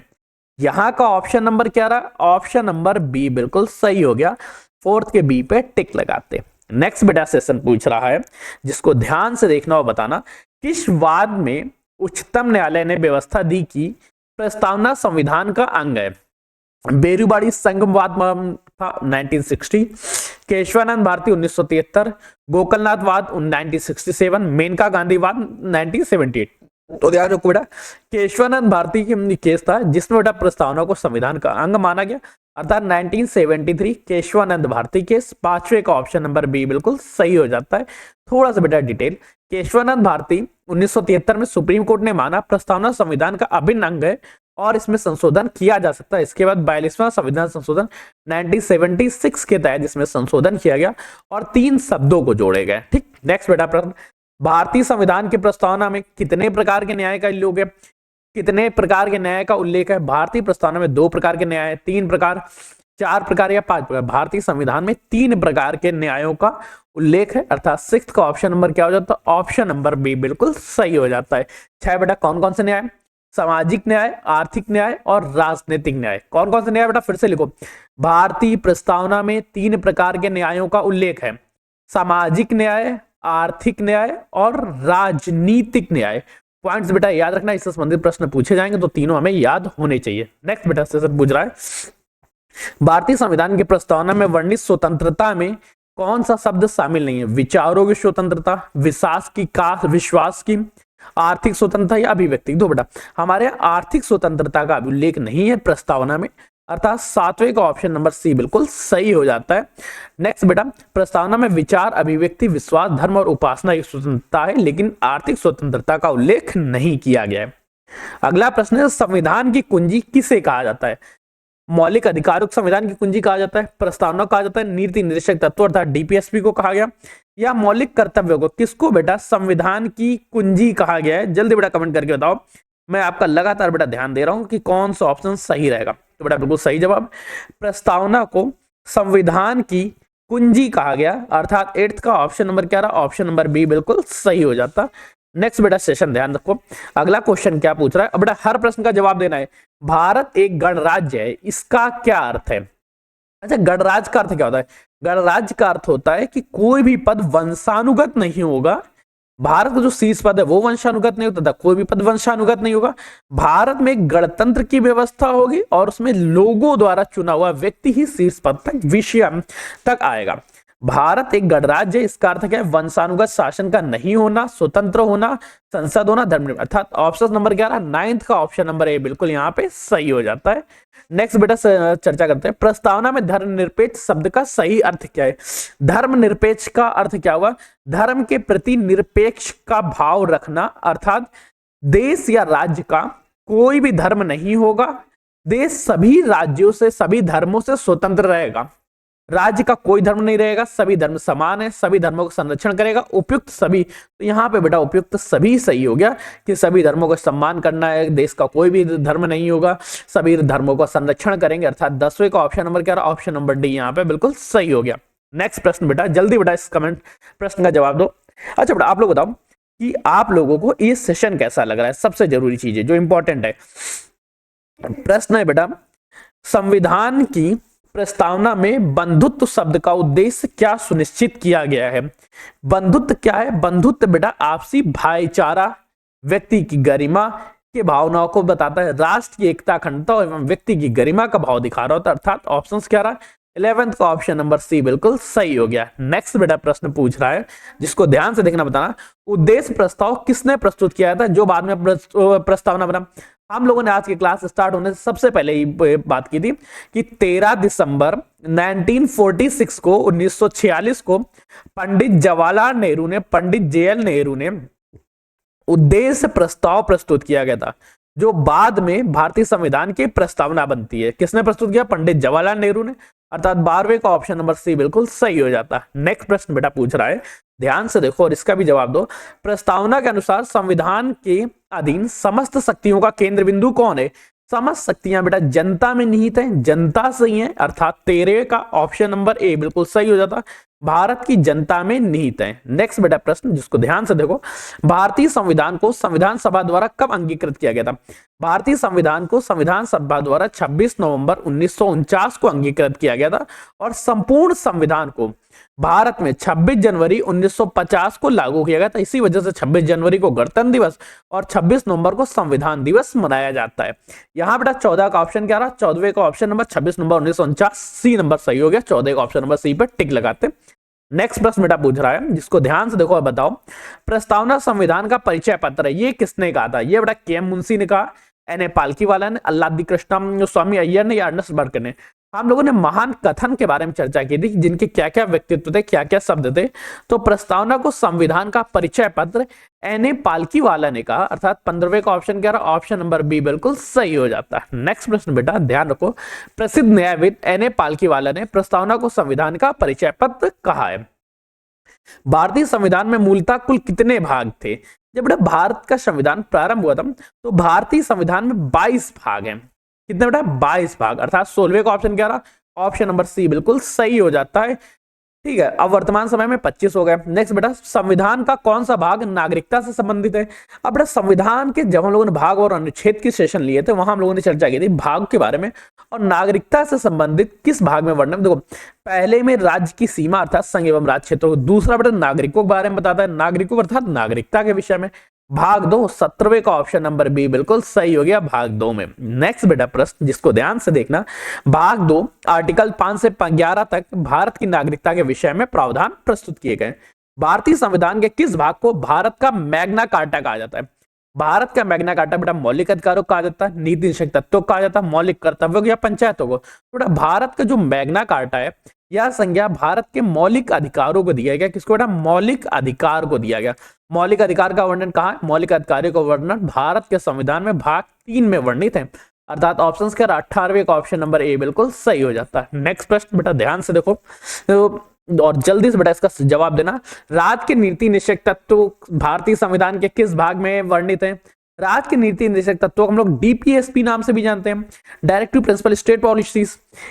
यहां का ऑप्शन नंबर क्या रहा? ऑप्शन नंबर बी बिल्कुल सही हो गया। फोर्थ के बी पे टिक लगाते। नेक्स्ट बेटा सेशन पूछ रहा है जिसको ध्यान से देखना और बताना, किस वाद में उच्चतम न्यायालय ने व्यवस्था दी कि प्रस्तावना संविधान का अंग है? बेरुबाड़ी संगमवाद था 1960, केशवानंद भारती 1973, गोकलनाथ वाद 1967, मेनका गांधी वाद 1978। तो ध्यान रखो बेटा, केशवानंद भारती की केस था जिसमें बेटा प्रस्तावना को संविधान का अंग माना गया, अर्थात 1973 केशवानंद भारती केस। पांचवे का ऑप्शन नंबर बी बिल्कुल सही हो जाता है। थोड़ा सा बेटा डिटेल, केशवानंद भारती 1973 में सुप्रीम कोर्ट ने माना प्रस्तावना संविधान का अभिन्न अंग है और इसमें संशोधन किया जा सकता है। इसके बाद 42वां संविधान संशोधन 1976 के तहत इसमें संशोधन किया गया और तीन शब्दों को जोड़े गए। ठीक, नेक्स्ट बेटा प्रश्न, भारतीय संविधान की प्रस्तावना में कितने प्रकार के न्यायिक लोग हैं? कितने प्रकार के न्याय का उल्लेख है? भारतीय प्रस्तावना में 2 प्रकार के न्याय है, 3 प्रकार, 4 प्रकार या 5 प्रकार? भारतीय संविधान में 3 प्रकार के न्यायों का उल्लेख है, अर्थात 6 का ऑप्शन नंबर क्या हो जाता है? ऑप्शन नंबर बी बिल्कुल सही हो जाता है। 6 बेटा कौन कौन से न्याय? सामाजिक न्याय, आर्थिक न्याय और राजनीतिक न्याय। कौन कौन से न्याय बेटा? फिर से लिखो। भारतीय प्रस्तावना में 3 प्रकार के न्यायों का उल्लेख है, सामाजिक न्याय, आर्थिक न्याय और राजनीतिक न्याय। पॉइंट्स बेटा याद रखना, इससे संबंधित प्रश्न पूछे जाएंगे तो तीनों हमें याद होने चाहिए। नेक्स्ट बेटा सेशन पूछ रहा है, भारतीय संविधान की प्रस्तावना में वर्णित स्वतंत्रता में कौन सा शब्द शामिल नहीं है? विचारों की स्वतंत्रता, विश्वास की, आर्थिक स्वतंत्रता या अभिव्यक्ति। दो बेटा हमारे आर्थिक स्वतंत्रता का उल्लेख नहीं है प्रस्तावना में, अर्थात 7वें का ऑप्शन नंबर सी बिल्कुल सही हो जाता है। नेक्स्ट बेटा, प्रस्तावना में विचार, अभिव्यक्ति, विश्वास, धर्म और उपासना की स्वतंत्रता है, लेकिन आर्थिक स्वतंत्रता का उल्लेख नहीं किया गया है। अगला प्रश्न है, संविधान की कुंजी किसे कहा जाता है? मौलिक अधिकारों को संविधान की कुंजी कहा जाता है, प्रस्तावना कहा जाता है, नीति निर्देशक तत्व अर्थात डीपीएसपी को कहा गया, या मौलिक कर्तव्यों को? किसको बेटा संविधान की कुंजी कहा गया है? जल्दी बेटा कमेंट करके बताओ। मैं आपका लगातार बेटा ध्यान दे रहा हूं कि कौन सा ऑप्शन सही रहेगा। तो बेटा बिल्कुल सही जवाब, प्रस्तावना को संविधान की कुंजी कहा गया, अर्थात 8th का ऑप्शन नंबर क्या रहा? ऑप्शन नंबर बी बिल्कुल सही हो जाता। नेक्स्ट बेटा सेशन ध्यान रखो, अगला क्वेश्चन क्या पूछ रहा है? अब बेटा हर प्रश्न का जवाब देना है। भारत एक गणराज्य है, इसका क्या अर्थ है? अच्छा, गणराज्य का अर्थ क्या होता है? गणराज्य का अर्थ होता है कि कोई भी पद वंशानुगत नहीं होगा। भारत का जो शीर्ष पद है वो वंशानुगत नहीं होता, कोई भी पद वंशानुगत नहीं होगा। भारत में गणतंत्र की व्यवस्था होगी और उसमें लोगों द्वारा चुना हुआ व्यक्ति ही शीर्ष पद तक, विषय तक आएगा। भारत एक गणराज्य, इसका अर्थ क्या है? वंशानुगत शासन का नहीं होना, स्वतंत्र होना, संसद होना, धर्म, अर्थात ऑप्शन नंबर 11 9th का ऑप्शन नंबर ए बिल्कुल यहाँ पे सही हो जाता है। नेक्स्ट बेटा चर्चा करते हैं, प्रस्तावना में धर्मनिरपेक्ष शब्द का सही अर्थ क्या है? धर्मनिरपेक्ष का अर्थ क्या हुआ? धर्म के प्रति निरपेक्ष का भाव रखना, अर्थात देश या राज्य का कोई भी धर्म नहीं होगा, देश सभी राज्यों से, सभी धर्मों से स्वतंत्र रहेगा, राज्य का कोई धर्म नहीं रहेगा, सभी धर्म समान है, सभी धर्मों का संरक्षण करेगा, उपयुक्त सभी। तो यहाँ पे बेटा उपयुक्त सभी सही हो गया कि सभी धर्मों का सम्मान करना है, देश का कोई भी धर्म नहीं होगा, सभी धर्मों का संरक्षण करेंगे, अर्थात 10वें का ऑप्शन नंबर क्या रहा? ऑप्शन नंबर डी यहाँ पे बिल्कुल सही हो गया। नेक्स्ट प्रश्न बेटा जल्दी बेटा इस कमेंट प्रश्न का जवाब दो। अच्छा बेटा आप लोग बताओ कि आप लोगों को ये सेशन कैसा लग रहा है? सबसे जरूरी चीज है जो इंपॉर्टेंट है, प्रश्न है बेटा, संविधान की प्रस्तावना में बंधुत्व शब्द का उद्देश्य क्या सुनिश्चित किया गया है? बंधुत्व क्या है? बंधुत्व बेटा आपसी भाईचारा, व्यक्ति की गरिमा के भावनाओं को बताता है, राष्ट्र की एकता, अखंडता एवं व्यक्ति की गरिमा का भाव दिखा रहा होता है, अर्थात ऑप्शन क्या रहा? 11th का ऑप्शन नंबर सी बिल्कुल सही हो गया। नेक्स्ट बेटा प्रश्न पूछ रहा है जिसको ध्यान से देखना, बताना उद्देश्य प्रस्ताव किसने प्रस्तुत किया था जो बाद में प्रस्तावना बना? हम लोगों ने आज की क्लास स्टार्ट होने से सबसे पहले ही बात की थी कि 13 दिसंबर 1946 को 1946 को पंडित जवाहरलाल नेहरू ने, पंडित जेएल नेहरू ने उद्देश्य प्रस्ताव प्रस्तुत किया गया था जो बाद में भारतीय संविधान की प्रस्तावना बनती है। किसने प्रस्तुत किया? पंडित जवाहरलाल नेहरू ने, अर्थात 12वें का ऑप्शन नंबर सी बिल्कुल सही हो जाता है। नेक्स्ट प्रश्न बेटा पूछ रहा है, ध्यान से देखो और इसका भी जवाब दो। प्रस्तावना के अनुसार संविधान के अधीन समस्त शक्तियों का केंद्र बिंदु कौन है? समस्त शक्तियां बेटा जनता में निहित है, जनता सही है, अर्थात 13 का ऑप्शन नंबर ए बिल्कुल सही हो जाता, भारत की जनता में निहित है। नेक्स्ट बेटा प्रश्न जिसको ध्यान से देखो, भारतीय संविधान को संविधान सभा द्वारा कब अंगीकृत किया गया था? भारतीय संविधान को संविधान सभा द्वारा 26 नवंबर 1949 को अंगीकृत किया गया था और संपूर्ण संविधान को भारत में 26 जनवरी 1950 को लागू किया गया था। इसी वजह से 26 जनवरी को गणतंत्र दिवस और 26 नवंबर को संविधान दिवस मनाया जाता है। यहाँ बेटा 14 का ऑप्शन क्या रहा? 14वें का ऑप्शन नंबर 26 नवंबर 1949 सी नंबर सही हो गया, 14 का ऑप्शन नंबर सी पर टिक लगाते। नेक्स्ट प्रश्न बेटा पूछ रहा है जिसको ध्यान से देखो और बताओ, प्रस्तावना संविधान का परिचय पत्र है, ये किसने कहा था? ये बेटा के.एम. मुंशी ने कहा, एन.ए. पालकीवाला ने, अल्लादी कृष्णम स्वामी अय्यर ने या अर्नेस्ट बर्क ने? हम लोगों ने महान कथन के बारे में चर्चा की थी, जिनके क्या क्या व्यक्तित्व थे, क्या क्या शब्द थे। तो प्रस्तावना को संविधान का परिचय पत्र एन.ए. पालकीवाला ने कहा, अर्थात 15वें का ऑप्शन क्या रहा? ऑप्शन नंबर बी बिल्कुल सही हो जाता है। नेक्स्ट प्रश्न बेटा ध्यान रखो, प्रसिद्ध न्यायविद एन.ए. पालकीवाला ने प्रस्तावना को संविधान का परिचय पत्र कहा है। भारतीय संविधान में मूलतः कुल कितने भाग थे? जब बेटा भारत का संविधान प्रारंभ हुआ था तो भारतीय संविधान में 22 भाग हैं। कितने बेटा? 22 भाग, अर्थात 16वें का ऑप्शन क्या रहा? ऑप्शन नंबर सी बिल्कुल सही हो जाता है। ठीक है, अब वर्तमान समय में 25 हो गए। नेक्स्ट बेटा, संविधान का कौन सा भाग नागरिकता से संबंधित है? अब बेटा संविधान के जब हम लोगों ने भाग और अनुच्छेद की सेशन लिए थे वहां हम लोगों ने चर्चा की थी भाग के बारे में, और नागरिकता से संबंधित किस भाग में वर्णन। देखो, पहले में राज्य की सीमा अर्थात संघ एवं राज्य क्षेत्रों को, दूसरा बेटा नागरिकों के बारे में बताता है, नागरिकों अर्थात नागरिकता के विषय में। भाग 2 17वें का ऑप्शन नंबर बी बिल्कुल सही हो गया भाग 2 में। नेक्स्ट बेटा प्रश्न जिसको ध्यान से देखना, भाग 2 आर्टिकल 5 से 11 तक भारत की नागरिकता के विषय में प्रावधान प्रस्तुत किए गए। भारतीय संविधान के किस भाग को भारत का मैग्ना कार्टा कहा जाता है? भारत का मैग्ना कार्टा बेटा मौलिक अधिकारों को कहा जाता है, नीति निषेध तत्वों को कहा जाता है, मौलिक कर्तव्यों या पंचायतों को। बेटा भारत का जो मैग्ना कार्टा है यह संज्ञा भारत के मौलिक अधिकारों को दिया गया। किसको बेटा? मौलिक अधिकार को दिया गया। मौलिक अधिकार का वर्णन कहाँ है? मौलिक अधिकारों का वर्णन भारत के संविधान में भाग 3 में वर्णित है, अर्थात ऑप्शंस के 18वें का ऑप्शन नंबर ए बिल्कुल सही हो जाता है। नेक्स्ट प्रश्न बेटा ध्यान से देखो और जल्दी से बेटा इसका जवाब देना। राज्य के नीति निषेध तत्व भारतीय संविधान के किस भाग में वर्णित है? राज्य के नीति निषेध तत्वों को हम लोग डीपीएसपी नाम से भी जानते हैं, डायरेक्टिव प्रिंसिपल स्टेट पॉलिसीज।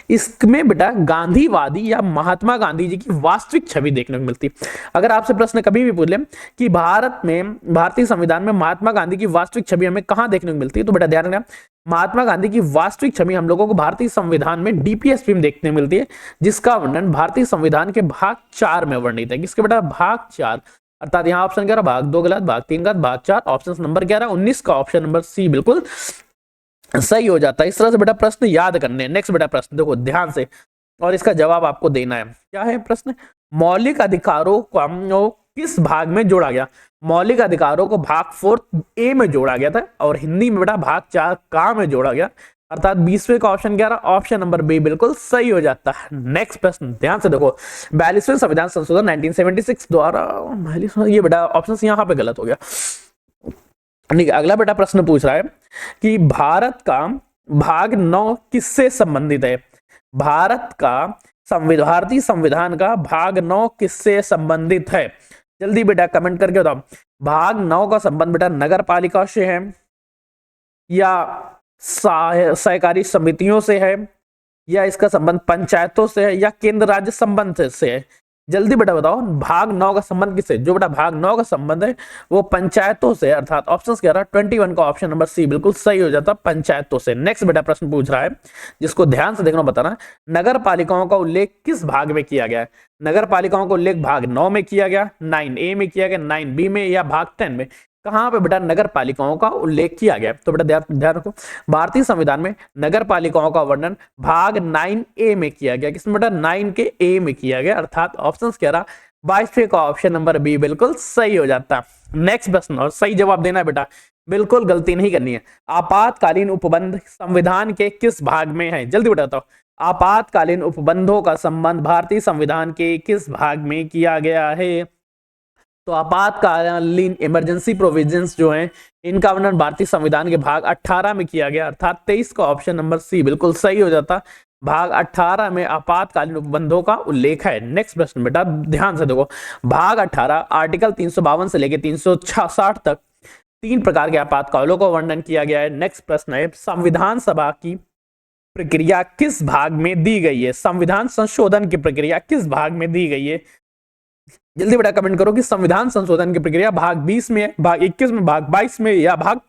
इसमें बेटा गांधीवादी या महात्मा गांधी जी की वास्तविक छवि देखने को मिलती है। अगर आपसे प्रश्न कभी भी पूछ ले कि भारत में भारतीय संविधान में महात्मा गांधी की वास्तविक छवि हमें कहां देखने को मिलती है, तो बेटा ध्यान रखना, महात्मा गांधी की वास्तविक छवि हम लोगों को भारतीय संविधान में डीपीएसपी में देखने को मिलती है, जिसका वर्णन भारतीय संविधान के भाग 4 में वर्णित है। किसके बेटा? भाग 4, अर्थात यहाँ ऑप्शन क्या रहा? भाग 2 गलत, भाग 3 गलत, भाग 4 ऑप्शन नंबर क्या रहा? 19 का ऑप्शन नंबर सी बिल्कुल सही हो जाता है। इस तरह से बेटा प्रश्न याद करने। नेक्स्ट बेटा प्रश्न देखो ध्यान से और इसका जवाब आपको देना है। क्या है प्रश्न? मौलिक अधिकारों को किस भाग में जोड़ा गया? मौलिक अधिकारों को भाग 4 ए में जोड़ा गया था और हिंदी में बेटा भाग 4 का में जोड़ा गया, अर्थात 20वें का ऑप्शन क्या रहा? ऑप्शन नंबर बी बिल्कुल सही हो जाता है। नेक्स्ट प्रश्न ध्यान से देखो, 42वें संविधान संशोधन 1976 द्वारा, ये बेटा ऑप्शन यहाँ पे गलत हो गया। ठीक है, अगला बेटा प्रश्न पूछ रहा है कि भारत का भाग 9 किससे संबंधित है? भारत का भारतीय संविधान का भाग 9 किससे संबंधित है? जल्दी बेटा कमेंट करके बताओ। भाग 9 का संबंध बेटा नगर पालिका से है या सहकारी समितियों से है या इसका संबंध पंचायतों से है या केंद्र राज्य संबंध से है? जल्दी बेटा बताओ, भाग 9 का संबंध किससे? जो बेटा भाग 9 का संबंध है वो पंचायतों से, अर्थात ऑप्शंस क्या रहा? 21 का ऑप्शन नंबर सी बिल्कुल सही हो जाता, पंचायतों से। नेक्स्ट बेटा प्रश्न पूछ रहा है जिसको ध्यान से देखना बताना, नगर पालिकाओं का उल्लेख किस भाग में किया गया है? नगर पालिकाओं का उल्लेख भाग 9 में किया गया, 9A में किया गया, 9B में या भाग 10 में? कहां पे बेटा नगर पालिकाओं का उल्लेख किया गया? तो बेटा ध्यान रखो, भारतीय संविधान में नगर पालिकाओं का वर्णन भाग 9A में किया गया। किसमें बेटा? 9 के ए में किया गया, अर्थात ऑप्शंस क्या रहा? 22वें का ऑप्शन नंबर बी बिल्कुल सही हो जाता। नेक्स्ट प्रश्न और सही जवाब देना है बेटा, बिल्कुल गलती नहीं करनी है। आपातकालीन उपबंध संविधान के किस भाग में है? जल्दी बेटा बताओ, आपातकालीन उपबंधों का संबंध भारतीय संविधान के किस भाग में किया गया है? तो आपातकालीन इमरजेंसी प्रोविजंस जो हैं इनका वर्णन भारतीय संविधान के भाग 18 में किया गया, अर्थात 23 का ऑप्शन नंबर सी बिल्कुल सही हो जाता। भाग 18 में आपातकालीन उपबंधों का उल्लेख है। नेक्स्ट प्रश्न बेटा ध्यान से देखो, भाग 18 आर्टिकल 352 से लेकर 366 तक 3 प्रकार के आपातकालों का वर्णन किया गया है। नेक्स्ट प्रश्न है, संविधान सभा की प्रक्रिया किस भाग में दी गई है? संविधान संशोधन की प्रक्रिया किस भाग में दी गई है? जल्दी बेटा कमेंट करो कि संविधान संशोधन की प्रक्रिया भाग 20 में, भाग 21 में, भाग 22 में या भाग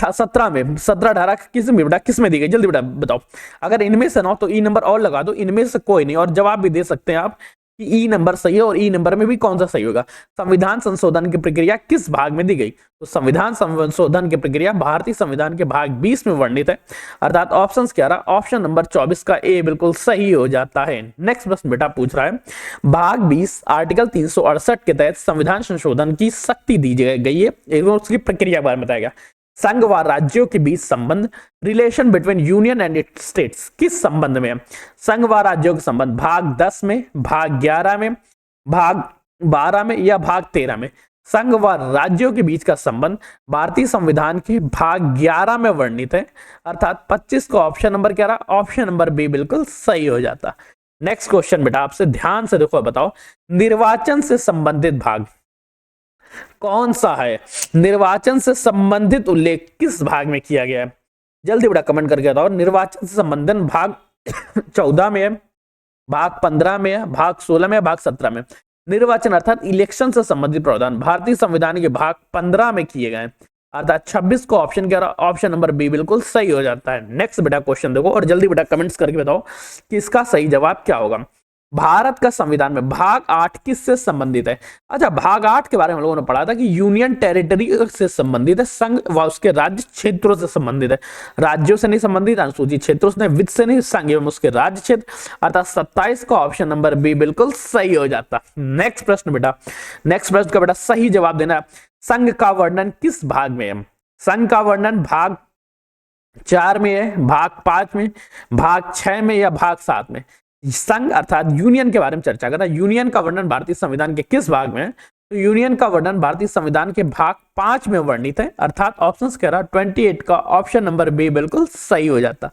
17 में, 17 18 किस में बेटा किस में दी गई? जल्दी बेटा बताओ। अगर इनमें से ना हो तो ई नंबर और लगा दो, इनमें से कोई नहीं, और जवाब भी दे सकते हैं आप कि ई नंबर सही है और ई नंबर में भी कौन सा सही होगा। संविधान संशोधन की प्रक्रिया किस भाग में दी गई? तो संविधान संशोधन की प्रक्रिया भारतीय संविधान के भाग 20 में वर्णित है, अर्थात ऑप्शंस क्या रहा? ऑप्शन नंबर 24 का ए बिल्कुल सही हो जाता है। नेक्स्ट प्रश्न बेटा पूछ रहा है, भाग 20 आर्टिकल 368 के तहत संविधान संशोधन की शक्ति दी गई है, उसकी प्रक्रिया के बारे में बताएगा। संघ व राज्यों के बीच संबंध, relation between union and it's states किस संबंध में? संघ व राज्यों के संबंध भाग 10 में, भाग 11 में, भाग 12 में या भाग 13 में? संघ व राज्यों के बीच का संबंध भारतीय संविधान के भाग 11 में वर्णित है, अर्थात 25 का ऑप्शन नंबर क्या रहा? ऑप्शन नंबर बी बिल्कुल सही हो जाता। नेक्स्ट क्वेश्चन बेटा आपसे ध्यान से देखो, बताओ निर्वाचन से संबंधित भाग कौन सा है? निर्वाचन से संबंधित उल्लेख किस भाग में किया गया है? जल्दी बड़ा कमेंट करके बताओ। निर्वाचन से संबंधित भाग 14 में है, भाग 15 में है, भाग 16 में है, भाग 17 में। निर्वाचन अर्थात इलेक्शन से संबंधित प्रावधान भारतीय संविधान के भाग 15 में किए गए हैं, अर्थात 26 को ऑप्शन क्या, ऑप्शन नंबर बी बिल्कुल सही हो जाता है। नेक्स्ट बेटा क्वेश्चन देखो और जल्दी बेटा कमेंट्स करके बताओ कि इसका सही जवाब क्या होगा। भारत का संविधान में भाग 8 किससे संबंधित है? अच्छा, भाग 8 के बारे में हम लोगों ने पढ़ा था कि यूनियन टेरिटरी से संबंधित है, संघ व उसके राज्य क्षेत्रों से संबंधित है, राज्यों से नहीं संबंधित, अनुसूचित क्षेत्रों से नहीं, वित्त से नहीं, संघ एवं उसके राज्य क्षेत्र, अर्थात 27 का ऑप्शन नंबर बी बिल्कुल सही हो जाता। नेक्स्ट प्रश्न बेटा, नेक्स्ट प्रश्न का बेटा सही जवाब देना। संघ का वर्णन किस भाग में है? संघ का वर्णन भाग 4 में है, भाग 5 में, भाग 6 में या भाग 7 में? संघ अर्थात यूनियन के बारे में चर्चा करना। यूनियन का वर्णन भारतीय संविधान के किस भाग में है? तो यूनियन का वर्णन भारतीय संविधान के भाग 5 में वर्णित है, अर्थात ऑप्शंस कह रहा 28 का ऑप्शन नंबर बी बिल्कुल सही हो जाता।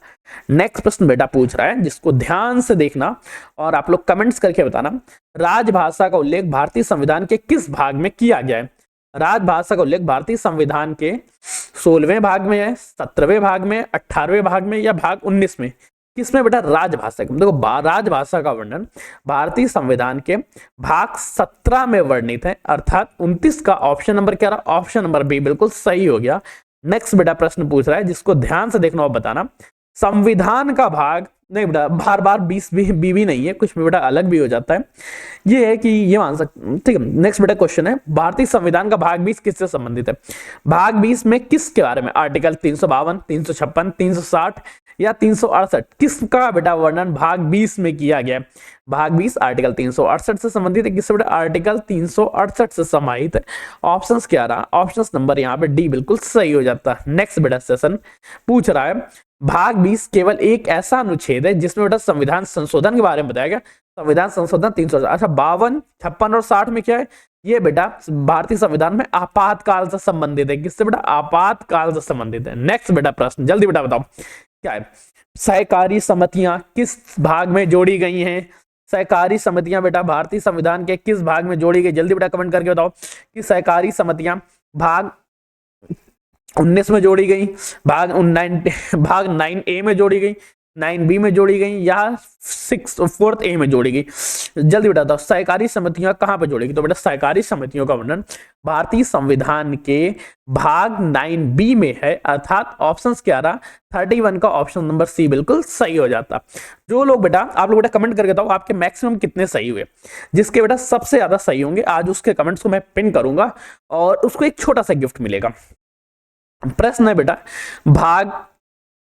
नेक्स्ट प्रश्न बेटा पूछ रहा है जिसको ध्यान से देखना और आप लोग कमेंट्स करके बताना। राजभाषा का उल्लेख भारतीय संविधान के किस भाग में किया गया है? राजभाषा का उल्लेख भारतीय संविधान के 16वें भाग में है, 17वें भाग में, 18वें भाग में या भाग 19 में? किसमें बेटा? राजभाषा। देखो राजभाषा का वर्णन भारतीय संविधान के भाग 17 में वर्णित है, अर्थात 29 का ऑप्शन नंबर क्या रहा? ऑप्शन नंबर बी बिल्कुल सही हो गया। नेक्स्ट बेटा प्रश्न पूछ रहा है जिसको ध्यान से देखना और बताना। संविधान का भाग, नहीं बेटा बार बार 20 भी नहीं है, कुछ में बेटा अलग भी हो जाता है, ये है कि ये मान सकते, ठीक है। नेक्स्ट बेटा क्वेश्चन है भारतीय संविधान का भाग 20 किससे संबंधित है? भाग 20 में किसके बारे में? आर्टिकल 352, 356, 360 या 368 किसका बेटा वर्णन भाग 20 में किया गया है? भाग 20 आर्टिकल 368 से संबंधित है। किससे बेटा? आर्टिकल 368 से समाहित है। ऑप्शंस क्या रहा? ऑप्शंस नंबर यहाँ पे डी बिल्कुल सही हो जाता है। नेक्स्ट बेटा सेशन पूछ रहा है भाग 20 केवल एक ऐसा अनुच्छेद है जिसमें बेटा संविधान संशोधन के बारे में बताया गया। संविधान संशोधन 300, अच्छा 52, 56 और 60 में क्या है? ये बेटा भारतीय संविधान में आपातकाल से संबंधित है। किससे बेटा? आपातकाल से संबंधित है। नेक्स्ट बेटा प्रश्न जल्दी बेटा बताओ क्या है? सहकारी समितियां किस भाग में जोड़ी गई हैं? सहकारी समितियां बेटा भारतीय संविधान के किस भाग में जोड़ी गई? जल्दी बेटा कमेंट करके बताओ कि सहकारी समितियां भाग 19 में जोड़ी गई, भाग 9A में जोड़ी गई, 9B में जोड़ी गई या 4A में जोड़ी गई? जल्दी बेटा बताओ सहकारी समितियां कहां पर जोड़ेगी? तो बेटा सहकारी समितियों का वर्णन भारतीय संविधान के भाग 9B में है, अर्थात ऑप्शंस क्या रहा? 31 का ऑप्शन नंबर सी बिल्कुल सही हो जाता। जो लोग बेटा, आप लोग बेटा कमेंट करके बताओ आपके मैक्सिमम कितने सही हुए। जिसके बेटा सबसे ज्यादा सही होंगे आज उसके कमेंट्स को मैं पिन करूंगा और उसको एक छोटा सा गिफ्ट मिलेगा। प्रश्न है बेटा भाग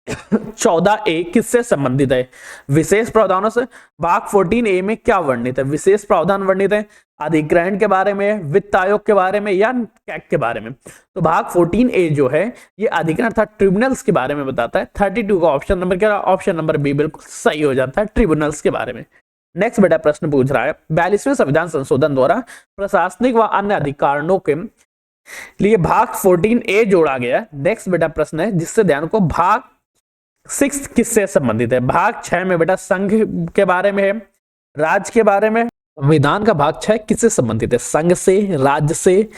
14A किससे संबंधित है? विशेष प्रावधानों से। भाग 14A में क्या वर्णित है? विशेष प्रावधान वर्णित है, अधिग्रहण के बारे में, वित्त आयोग के बारे में या कैग के बारे में? तो भाग 14A जो है ये अधिग्रहण अर्थात ट्रिब्यूनल्स के बारे में बताता है। 32 का ऑप्शन नंबर क्या? ऑप्शन नंबर बी बिल्कुल सही हो जाता है, ट्रिब्यूनल्स के बारे में। नेक्स्ट बेटा प्रश्न पूछ रहा है 42वें संविधान संशोधन द्वारा प्रशासनिक व अन्य अधिकारों के लिए भाग 14A जोड़ा गया। नेक्स्ट बेटा प्रश्न है जिससे ध्यान को भाग 6 किससे संबंधित है? भाग 6 में बेटा संघ के बारे में है, राज्य के बारे में। संविधान का भाग 6 किससे संबंधित है? संघ से, राज्य से,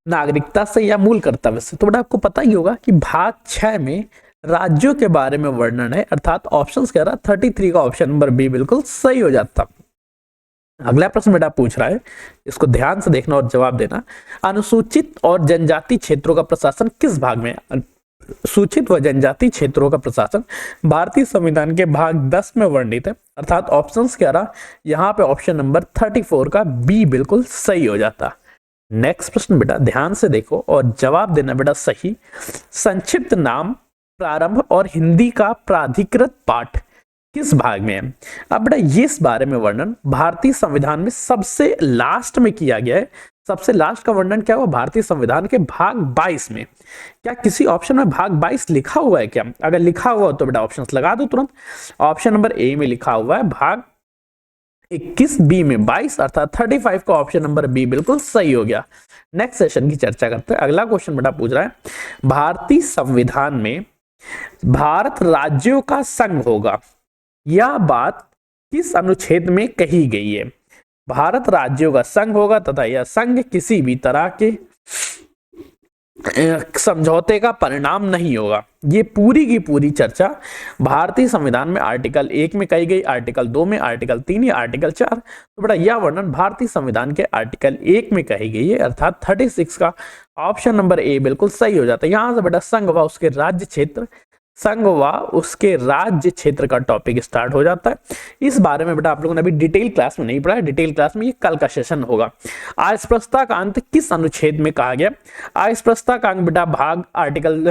नागरिकता से या मूल कर्तव्य से? तो बेटा आपको पता ही होगा कि भाग 6 में राज्यों के बारे में वर्णन है, अर्थात ऑप्शंस कह रहा 33 का ऑप्शन नंबर बी बिल्कुल सही हो जाता। अगला प्रश्न बेटा पूछ रहा है, इसको ध्यान से देखना और जवाब देना। अनुसूचित और जनजाति क्षेत्रों का प्रशासन किस भाग में है? सूचित व जनजाति क्षेत्रों का प्रशासन भारतीय संविधान के भाग 10 में वर्णित है, अर्थात ऑप्शंस क्या रहा? यहाँ पे ऑप्शन नंबर 34 का बी बिल्कुल सही हो जाता। नेक्स्ट प्रश्न बेटा ध्यान से देखो और जवाब देना बेटा सही। संक्षिप्त नाम, प्रारंभ और हिंदी का प्राधिकृत पाठ किस भाग में है? अब बेटा ये इस बारे में वर्णन भारतीय संविधान में सबसे लास्ट में किया गया है। सबसे लास्ट का वर्णन क्या हुआ? भारतीय संविधान के भाग 22 में। क्या किसी ऑप्शन में भाग 22 लिखा हुआ है क्या? अगर लिखा हुआ हो तो बेटा ऑप्शंस लगा दो तुरंत। ऑप्शन नंबर ए में लिखा हुआ है भाग 21, बी में 22, अर्थात 35 का ऑप्शन नंबर बी बिल्कुल सही हो गया। नेक्स्ट सेशन की चर्चा करते हैं। अगला क्वेश्चन बेटा पूछ रहा है भारतीय संविधान में भारत राज्यों का संघ होगा, यह बात किस अनुच्छेद में कही गई है? भारत राज्यों का संघ होगा तथा यह संघ किसी भी तरह के समझौते का परिणाम नहीं होगा। ये पूरी की पूरी चर्चा भारतीय संविधान में आर्टिकल 1 में कही गई, आर्टिकल 2 में, आर्टिकल 3 या आर्टिकल 4। तो बेटा यह वर्णन भारतीय संविधान के आर्टिकल 1 में कही गई है, अर्थात 36 का ऑप्शन नंबर ए बिल्कुल सही हो जाता है। यहां से बेटा संघ व उसके राज्य क्षेत्र, संघ व उसके राज्य क्षेत्र का टॉपिक स्टार्ट हो जाता है। इस बारे में बेटा आप लोगों ने अभी डिटेल क्लास में नहीं पढ़ा है, डिटेल क्लास में ये कल का सेशन होगा। अस्पृश्यता का अंत किस अनुच्छेद में कहा गया? अस्पृश्यता का अंत बेटा भाग आर्टिकल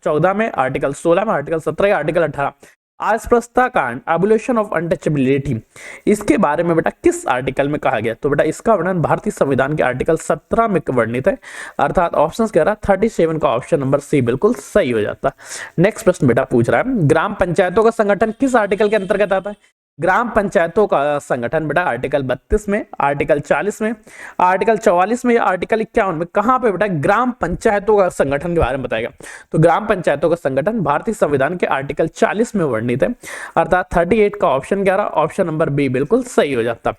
14 में, आर्टिकल 16 में, आर्टिकल 17 या आर्टिकल 18। अस्पृश्यता कांड, एबोलिशन ऑफ अनटचेबिलिटी, इसके बारे में बेटा किस आर्टिकल में कहा गया? तो बेटा इसका वर्णन भारतीय संविधान के आर्टिकल 17 में वर्णित है, अर्थात ऑप्शन कह रहा है 37 का ऑप्शन नंबर सी बिल्कुल सही हो जाता। नेक्स्ट प्रश्न बेटा पूछ रहा है, ग्राम पंचायतों का संगठन किस आर्टिकल के अंतर्गत आता है? ग्राम पंचायतों का संगठन बेटा आर्टिकल 32 में, आर्टिकल 40 में, आर्टिकल 44 में या आर्टिकल 51 में। कहां पे बेटा ग्राम पंचायतों का संगठन के बारे में बताएगा? तो ग्राम पंचायतों का संगठन भारतीय संविधान के आर्टिकल 40 में वर्णित है, अर्थात 38 का ऑप्शन 11 ऑप्शन नंबर बी बिल्कुल सही हो जाता।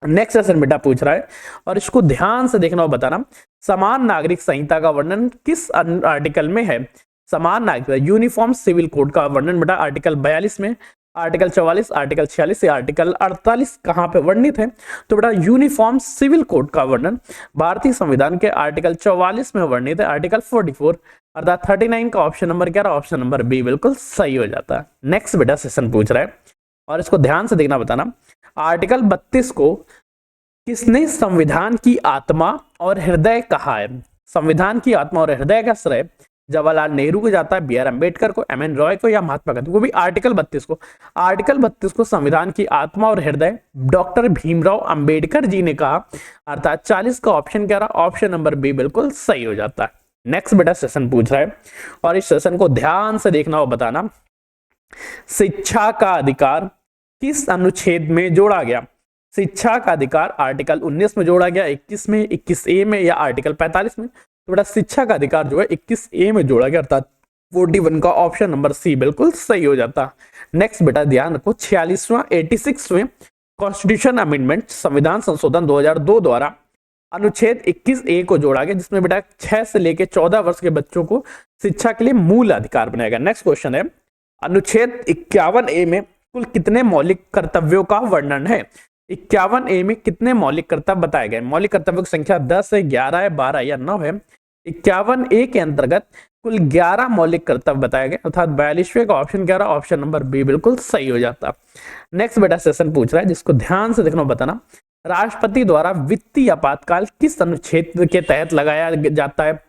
नेक्स्ट क्वेश्चन बेटा पूछ रहा है और इसको ध्यान से देखना और बताना, समान नागरिक संहिता का वर्णन किस आर्टिकल में है? समान नागरिक यूनिफॉर्म सिविल कोड का वर्णन बेटा आर्टिकल 42 में, आर्टिकल 44, आर्टिकल 46 या आर्टिकल 48 कहां पे वर्णित है? तो बेटा यूनिफॉर्म सिविल कोड का वर्णन भारतीय संविधान के आर्टिकल 44 में वर्णित है, आर्टिकल 44 अर्थात 39 का ऑप्शन नंबर क्या? ऑप्शन नंबर बी बिल्कुल सही हो जाता है। नेक्स्ट बेटा सेशन पूछ रहा है और इसको ध्यान से देखना बताना, आर्टिकल 32 को किसने संविधान की आत्मा और हृदय कहा है? संविधान की आत्मा और हृदय का श्रेय जवाहरलाल नेहरू को जाता है, बी आर अम्बेडकर को, एम एन रॉय को या महात्मा गांधी को? भी आर्टिकल 32 को संविधान की आत्मा और हृदय डॉक्टर भीमराव अंबेडकर जी ने कहा, अर्थात 40 का ऑप्शन क्या रहा? ऑप्शन नंबर बी बिल्कुल सही हो जाता है। नेक्स्ट बेटा सेशन पूछ रहा है और इस सेशन को ध्यान से देखना और बताना, शिक्षा का अधिकार किस अनुच्छेद में जोड़ा गया? शिक्षा का अधिकार आर्टिकल 19 में जोड़ा गया, 21 में, 21A में या आर्टिकल 45 में? तो बेटा शिक्षा का अधिकार जो है 21A में जोड़ा गया, अर्थात 41 का ऑप्शन नंबर सी बिल्कुल सही हो जाता। नेक्स्ट बेटा ध्यान रखो, 86वें कॉन्स्टिट्यूशन अमेंडमेंट संविधान संशोधन 2002 द्वारा अनुच्छेद 21A को जोड़ा गया, जिसमें बेटा 6 से लेकर 14 वर्ष के बच्चों को शिक्षा के लिए मूल अधिकार बनाया गया। नेक्स्ट क्वेश्चन है, अनुच्छेद 51A में कुल कितने मौलिक कर्तव्यों का वर्णन है? 51A में कितने मौलिक कर्तव्य बताए गए? मौलिक कर्तव्यों की संख्या 10 है, 11 है, 12 या 9 है। 51A के अंतर्गत कुल 11 मौलिक कर्तव्य बताए गए, अर्थात 42वें का ऑप्शन 11 ऑप्शन नंबर बी बिल्कुल सही हो जाता। नेक्स्ट बेटा सेशन पूछ रहा है जिसको ध्यान से देखना बताना, राष्ट्रपति द्वारा वित्तीय आपातकाल किस अनुच्छेद के तहत लगाया जाता है?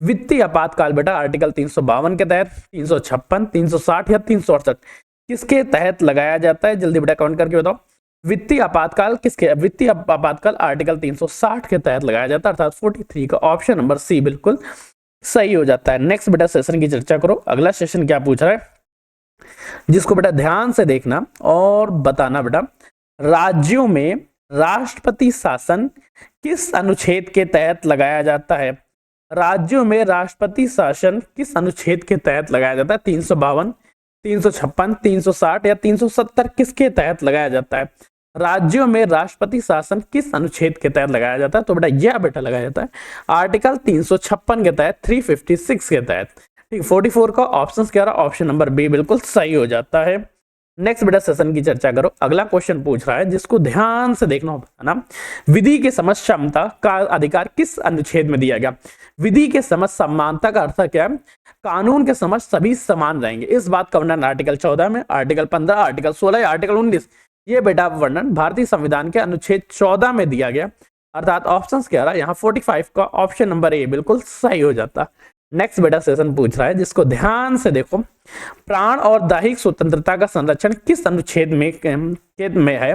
वित्तीय आपातकाल बेटा आर्टिकल 352 के तहत, 356, 360 या 368 किसके तहत लगाया जाता है? जल्दी बेटा कमेंट करके बताओ। वित्तीय आपातकाल किसके? वित्तीय आपातकाल आर्टिकल 360 के तहत लगाया जाता है, अर्थात 43 का ऑप्शन नंबर सी बिल्कुल सही हो जाता है। नेक्स्ट बेटा सेशन की चर्चा करो। अगला सेशन क्या पूछ रहा है जिसको बेटा ध्यान से देखना और बताना बेटा, राज्यों में राष्ट्रपति शासन किस अनुच्छेद के तहत लगाया जाता है? राज्यों में राष्ट्रपति शासन किस अनुच्छेद के तहत लगाया जाता है? 352, 356, 360 या 370 किसके तहत लगाया जाता है? राज्यों में राष्ट्रपति शासन किस अनुच्छेद के तहत लगाया जाता है? तो बेटा यह बेटा लगाया जाता है आर्टिकल 356 के तहत, 356 के तहत। ठीक, 44 का ऑप्शन क्या रहा? ऑप्शन नंबर बी बिल्कुल सही हो जाता है। नेक्स्ट बेटा सेशन की चर्चा करो। अगला क्वेश्चन पूछ रहा है जिसको ध्यान से देखना होगा ना, विधि के समझ क्षमता का अधिकार किस अनुच्छेद में दिया गया? विधि के समझ समानता का अर्थ क्या है? कानून के समझ सभी समान रहेंगे, इस बात का वर्णन आर्टिकल 14 में, आर्टिकल 15, आर्टिकल 16 या आर्टिकल 19 ये बेटा वर्णन भारतीय संविधान के अनुच्छेद 14 में दिया गया, अर्थात ऑप्शन क्या रहा? यहाँ 45 का ऑप्शन नंबर ए बिल्कुल सही हो जाता। नेक्स्ट बेटा सेशन पूछ रहा है जिसको ध्यान से देखो, प्राण और दैहिक स्वतंत्रता का संरक्षण किस अनुच्छेद में है?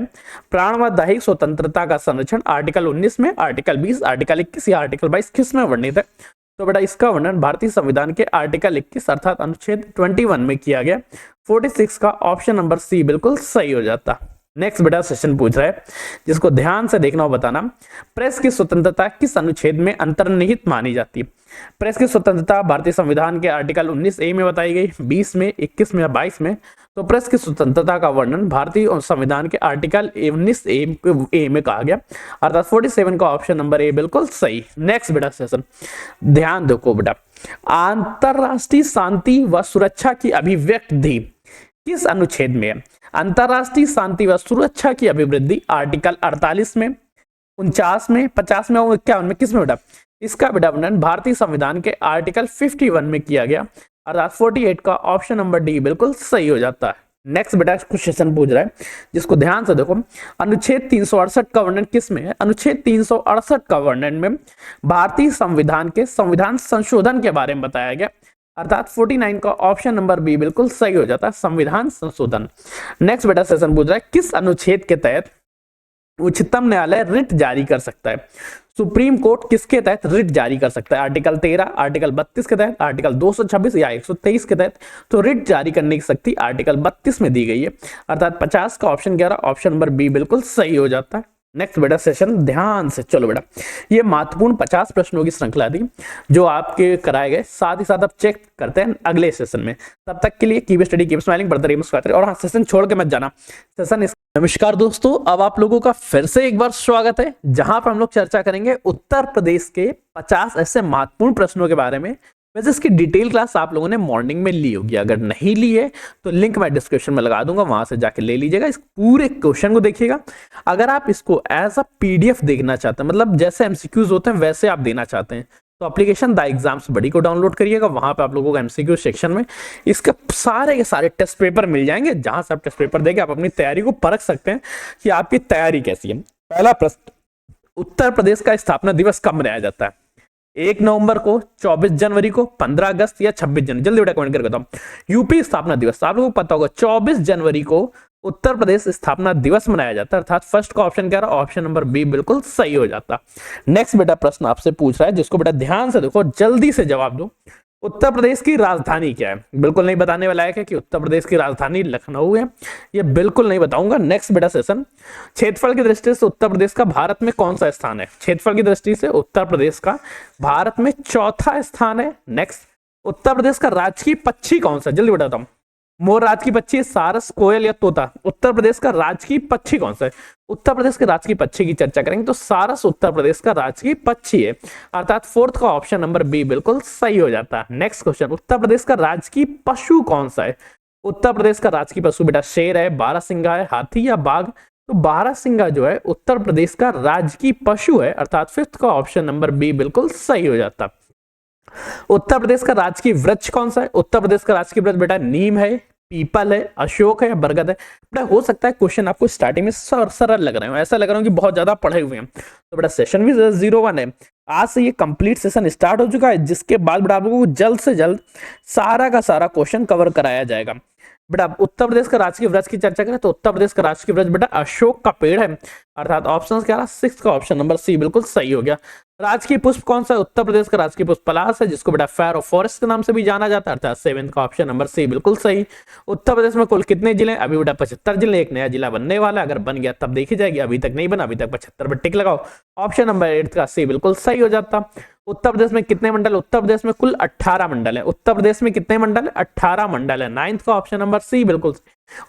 प्राण व दैहिक स्वतंत्रता का संरक्षण आर्टिकल 19 में, आर्टिकल 20, आर्टिकल 21 या आर्टिकल 22 किस में वर्णित है? तो बेटा इसका वर्णन भारतीय संविधान के आर्टिकल 21 अर्थात अनुच्छेद 21 में किया गया, 46 का ऑप्शन नंबर सी बिल्कुल सही हो जाता। नेक्स्ट बेटा सेशन पूछ रहा है जिसको ध्यान से देखना और बताना, प्रेस की स्वतंत्रता किस अनुच्छेद में अंतर्निहित मानी जाती है? प्रेस की स्वतंत्रता भारतीय संविधान के आर्टिकल 19A में बताई गई, 20 में, 21 में या 22 में? तो प्रेस की स्वतंत्रता का वर्णन भारतीय संविधान के आर्टिकल 19A में कहा गया, अर्थात 47 का ऑप्शन नंबर ए बिल्कुल सही। नेक्स्ट बेटा सेशन ध्यान देखो बेटा, अंतरराष्ट्रीय शांति व सुरक्षा की अभिव्यक्ति किस अनुच्छेद में है? अंतरराष्ट्रीय शांति व सुरक्षा की अभिवृद्धि आर्टिकल 48 में, 49 में, 50 में और 51 में? किस में बेटा? इसका बेटा वर्णन भारतीय संविधान के आर्टिकल 51 में किया गया, अर्थात 48 का ऑप्शन नंबर डी बिल्कुल सही हो जाता है। नेक्स्ट बेटा क्वेश्चन पूछ रहा है जिसको ध्यान से देखो, अनुच्छेद 368 का वर्णन किस में है? अनुच्छेद 368 का वर्णन में भारतीय संविधान के संविधान संशोधन के बारे में बताया गया, अर्थात 49 का ऑप्शन नंबर बी बिल्कुल सही हो जाता है, संविधान संशोधन। नेक्स्ट बेटा सेशन पूछ रहा है किस अनुच्छेद के तहत उच्चतम न्यायालय रिट जारी कर सकता है? सुप्रीम कोर्ट किसके तहत रिट जारी कर सकता है? आर्टिकल 13, आर्टिकल 32 के तहत, आर्टिकल 226 या 123 के तहत? तो रिट जारी करने की शक्ति आर्टिकल 32 में दी गई है, अर्थात 50 का ऑप्शन 11 ऑप्शन नंबर बी बिल्कुल सही हो जाता है। नेक्स्ट बेटा सेशन ध्यान से चलो बेटा, ये महत्वपूर्ण 50 प्रश्नों की श्रृंखला थी जो आपके कराए गए, साथ ही साथ अब चेक करते हैं अगले सेशन में। तब तक के लिए कीप स्टडी, कीप स्माइलिंग, बढ़ते रहिए, मुस्कुराते रहिए और हाँ, सेशन छोड़ के मत जाना। सेशन नमस्कार दोस्तों, अब आप लोगों का फिर से एक बार स्वागत है जहां पर हम लोग चर्चा करेंगे उत्तर प्रदेश के 50 ऐसे महत्वपूर्ण प्रश्नों के बारे में। वैसे इसकी डिटेल क्लास आप लोगों ने मॉर्निंग में ली होगी, अगर नहीं ली है तो लिंक मैं डिस्क्रिप्शन में लगा दूंगा, वहां से जाके ले लीजिएगा। इस पूरे क्वेश्चन को देखिएगा। अगर आप इसको एज अ पीडीएफ देखना चाहते हैं, मतलब जैसे एमसीक्यूज होते हैं वैसे आप देना चाहते हैं, तो एप्लीकेशन द एग्जाम्स बडी को डाउनलोड करिएगा। वहां पे आप लोगों को एमसीक्यू सेक्शन में इसके सारे के सारे टेस्ट पेपर मिल जाएंगे, जहां से आप टेस्ट पेपर देके आप अपनी तैयारी को परख सकते हैं कि आपकी तैयारी कैसी है। पहला प्रश्न, उत्तर प्रदेश का स्थापना दिवस कब मनाया जाता है? 1 नवंबर को, 24 जनवरी को, 15 अगस्त या 26 जनवरी? जल्दी बेटा कमेंट करके बताओ। यूपी स्थापना दिवस आप लोगों को पता होगा 24 जनवरी को उत्तर प्रदेश स्थापना दिवस मनाया जाता है, अर्थात फर्स्ट का ऑप्शन क्या रहा? ऑप्शन नंबर बी बिल्कुल सही हो जाता। नेक्स्ट बेटा प्रश्न आपसे पूछ रहा है जिसको बेटा ध्यान से देखो, जल्दी से जवाब दो। उत्तर प्रदेश की राजधानी क्या है? बिल्कुल नहीं बताने वाला है कि उत्तर प्रदेश की राजधानी लखनऊ है, ये बिल्कुल नहीं बताऊंगा। नेक्स्ट बेटा सेशन, क्षेत्रफल की दृष्टि से उत्तर प्रदेश का भारत में कौन सा स्थान है? क्षेत्रफल की दृष्टि से उत्तर प्रदेश का भारत में चौथा स्थान है। नेक्स्ट, उत्तर प्रदेश का राजकीय पक्षी कौन सा? जल्दी बताता हूं। मोर राजकीय पक्षी, सारस, कोयल या तोता? उत्तर प्रदेश का राजकीय पक्षी कौन सा है? उत्तर प्रदेश के राजकीय पक्षी की चर्चा करेंगे तो सारस उत्तर प्रदेश का राजकीय पक्षी है, अर्थात फोर्थ का ऑप्शन नंबर बी बिल्कुल सही हो जाता है। नेक्स्ट क्वेश्चन, उत्तर प्रदेश का राजकीय पशु कौन सा है? उत्तर प्रदेश का राजकीय पशु बेटा शेर है, बारहसिंगा है, हाथी या बाघ? तो बारहसिंगा जो है उत्तर प्रदेश का राजकीय पशु है, अर्थात फिफ्थ का ऑप्शन नंबर बी बिल्कुल सही हो जाता। उत्तर प्रदेश का राजकीय वृक्ष कौन सा है? उत्तर प्रदेश का राजकीय वृक्ष बेटा नीम है, पीपल है, अशोक है या बरगद है? बेटा हो सकता है क्वेश्चन आपको स्टार्टिंग में सरल लग रहे हो, ऐसा लग रहा है कि बहुत ज्यादा पढ़े हुए हैं, तो बेटा सेशन भी 01 है। आज से ये कंप्लीट सेशन स्टार्ट हो चुका है, जिसके बाद बेटा आप लोगों को जल्द से जल्द सारा का सारा क्वेश्चन कवर कराया जाएगा। बेटा उत्तर प्रदेश का राजकीय वृक्ष की चर्चा करें तो उत्तर प्रदेश का राजकीय वृक्ष बेटा अशोक का पेड़ है, अर्थात ऑप्शन क्या रहा? 6 का ऑप्शन नंबर सी बिल्कुल सही हो गया। राजकीय पुष्प कौन सा है? उत्तर प्रदेश का राजकीय पुष्प पलाश है, जिसको बेटा फैरो फॉरेस्ट के नाम से भी जाना जाता है, अर्थात 7 का ऑप्शन नंबर सी बिल्कुल सही। उत्तर प्रदेश में कुल कितने जिले? अभी बेटा 75 जिले, एक नया जिला बनने वाला है, अगर बन गया तब देखी जाएगी, अभी तक नहीं बना, अभी तक 75 पर टिक लगाओ, ऑप्शन नंबर 8 का सी बिल्कुल सही हो जाता। उत्तर प्रदेश में कितने मंडल? उत्तर प्रदेश में कुल 18 मंडल है। उत्तर प्रदेश में कितने मंडल है? 18 मंडल है, 9th का ऑप्शन नंबर सी बिल्कुल।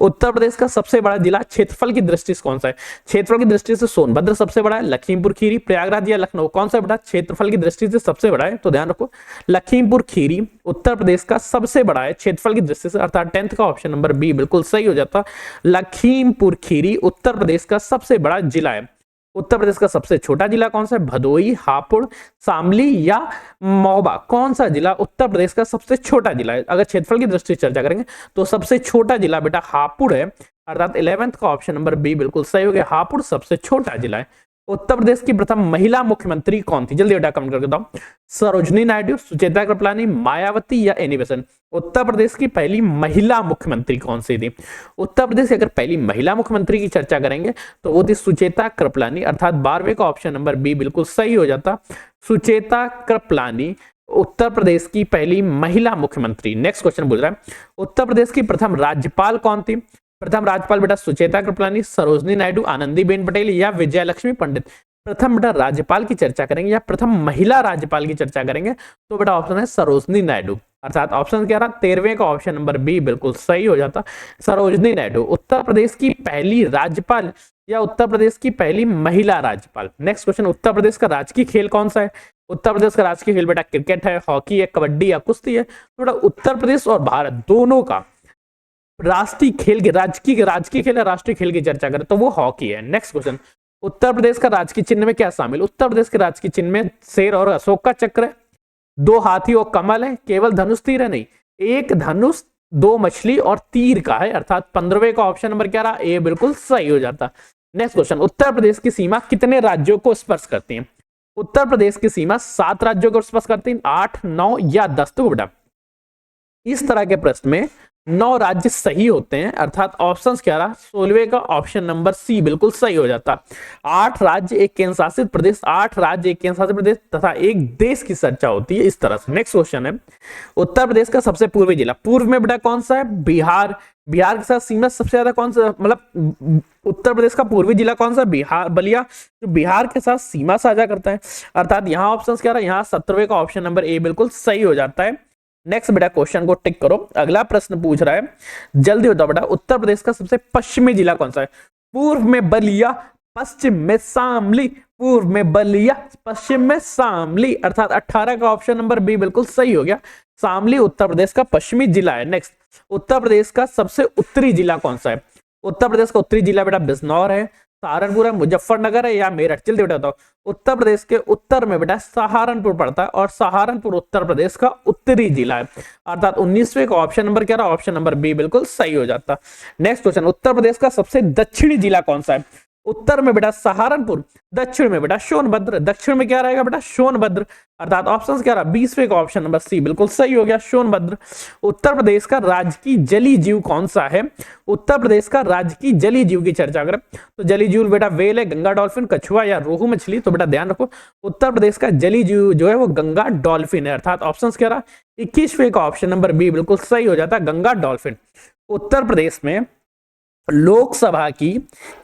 उत्तर प्रदेश का सबसे बड़ा जिला क्षेत्रफल की दृष्टि से कौन सा है? क्षेत्रफल की दृष्टि से सोनभद्र सबसे बड़ा है, लखीमपुर खीरी, प्रयागराज या लखनऊ? कौन सा बेटा क्षेत्रफल की दृष्टि से सबसे बड़ा है? तो ध्यान रखो, लखीमपुर खीरी उत्तर प्रदेश का सबसे बड़ा है क्षेत्रफल की दृष्टि से, अर्थात 10th का ऑप्शन नंबर बी बिल्कुल सही हो जाता। लखीमपुर खीरी उत्तर प्रदेश का सबसे बड़ा जिला है। उत्तर प्रदेश का सबसे छोटा जिला कौन सा है? भदोही, हापुड़, शामली या महोबा? कौन सा जिला उत्तर प्रदेश का सबसे छोटा जिला है? अगर क्षेत्रफल की दृष्टि से चर्चा करेंगे तो सबसे छोटा जिला बेटा हापुड़ है, अर्थात 11th का ऑप्शन नंबर बी बिल्कुल सही हो गया, हापुड़ सबसे छोटा जिला है। उत्तर प्रदेश की प्रथम महिला मुख्यमंत्री कौन थी? जल्दी बेटा कमेंट करके बताओ। सरोजनी नायडू, सुचेता कृपलानी, मायावती या एनी बेसेंट? उत्तर प्रदेश की पहली महिला मुख्यमंत्री कौन सी थी? उत्तर प्रदेश की अगर पहली महिला मुख्यमंत्री की चर्चा करेंगे तो वो थी सुचेता कृपलानी, अर्थात 12वें का ऑप्शन नंबर बी बिल्कुल सही हो जाता। सुचेता कृपलानी उत्तर प्रदेश की पहली महिला मुख्यमंत्री। नेक्स्ट क्वेश्चन पूछ रहा है, उत्तर प्रदेश की प्रथम राज्यपाल कौन थी? प्रथम राज्यपाल बेटा सुचेता कृपलानी, सरोजनी नायडू, आनंदीबेन पटेल या विजय लक्ष्मी पंडित। प्रथम बेटा राज्यपाल की चर्चा करेंगे या प्रथम महिला राज्यपाल की चर्चा करेंगे तो बेटा ऑप्शन है सरोजनी नायडू, अर्थात ऑप्शन क्या रहा 13वें का ऑप्शन नंबर बी बिल्कुल सही हो जाता, सरोजनी नायडू। उत्तर प्रदेश की पहली राज्यपाल या उत्तर प्रदेश की पहली महिला राज्यपाल। नेक्स्ट क्वेश्चन, उत्तर प्रदेश का राजकीय खेल कौन सा है? उत्तर प्रदेश का राजकीय खेल बेटा क्रिकेट है, हॉकी है, कबड्डी या कुश्ती है। तो बेटा उत्तर प्रदेश और भारत दोनों का राष्ट्रीय खेल के राजकीय खेल है, राष्ट्रीय खेल की चर्चा करें तो वो हॉकी है। नेक्स्ट क्वेश्चन, उत्तर प्रदेश का राजकीय चिन्ह में क्या शामिल? उत्तर प्रदेश के राजकीय चिन्ह में शेर और अशोक का चक्र है, 2 हाथी और कमल है, केवल धनुष तीर है नहीं, 1 धनुष 2 मछली और तीर का है, अर्थात 15वें का ऑप्शन नंबर क्या रहा? ए बिल्कुल सही हो जाता। नेक्स्ट क्वेश्चन, उत्तर प्रदेश की सीमा कितने राज्यों को स्पर्श करती है? उत्तर प्रदेश की सीमा 7 राज्यों को स्पर्श करती है, 8, 9 या 10। तो बेटा इस तरह के प्रश्न में 9 राज्य सही होते हैं, अर्थात ऑप्शंस क्या रहा? 16वें का ऑप्शन नंबर सी बिल्कुल सही हो जाता। 8 राज्य एक केंद्र शासित प्रदेश, 8 राज्य एक केंद्र शासित प्रदेश तथा एक देश की चर्चा होती है इस तरह से। नेक्स्ट क्वेश्चन है, उत्तर प्रदेश का सबसे पूर्वी जिला, पूर्व में बेटा कौन सा है? बिहार। बिहार के साथ सीमा सबसे ज्यादा कौन सा, मतलब उत्तर प्रदेश का पूर्वी जिला कौन सा? बिहार, बलिया, जो बिहार के साथ सीमा साझा करता है, अर्थात यहाँ ऑप्शन क्या रहा? यहाँ 17वें का ऑप्शन नंबर ए बिल्कुल सही हो जाता है। नेक्स्ट बेटा क्वेश्चन को टिक करो, अगला प्रश्न पूछ रहा है, जल्दी बताओ बेटा, उत्तर प्रदेश का सबसे पश्चिमी जिला कौन सा है? पूर्व में बलिया, पश्चिम में शामली, पूर्व में बलिया, पश्चिम में शामली, अर्थात 18 का ऑप्शन नंबर बी बिल्कुल सही हो गया, शामली उत्तर प्रदेश का पश्चिमी जिला है। नेक्स्ट, उत्तर प्रदेश का सबसे उत्तरी जिला कौन सा है? उत्तर प्रदेश का उत्तरी जिला बेटा बिजनौर है, सहारनपुर है, मुजफ्फरनगर है या मेरठ? जल्दी बेटा बताओ। उत्तर प्रदेश के उत्तर में बेटा सहारनपुर पड़ता है और सहारनपुर उत्तर प्रदेश का उत्तरी जिला है, अर्थात 19वें का ऑप्शन नंबर क्या रहा? ऑप्शन नंबर बी बिल्कुल सही हो जाता। नेक्स्ट क्वेश्चन, उत्तर प्रदेश का सबसे दक्षिणी जिला कौन सा है? उत्तर में बेटा सहारनपुर, दक्षिण में बेटा सोनभद्र, दक्षिण में क्या रहेगा बेटा? सोनभद्र, अर्थात ऑप्शन क्या रहा? 20वें का ऑप्शन नंबर सी बिल्कुल सही हो गया, सोनभद्र। उत्तर प्रदेश का राजकीय जलीय जीव कौन सा है? उत्तर प्रदेश का राजकीय जलीय जीव की चर्चा करें तो जलीय जीव बेटा वेल है, गंगा डॉल्फिन, कछुआ या रोहू मछली। तो बेटा ध्यान रखो, उत्तर प्रदेश का जलीय जीव जो है वो गंगा डॉल्फिन है, अर्थात ऑप्शन क्या रहा? 21वें का ऑप्शन नंबर बी बिल्कुल सही हो जाता है, गंगा डॉल्फिन। उत्तर प्रदेश में लोकसभा की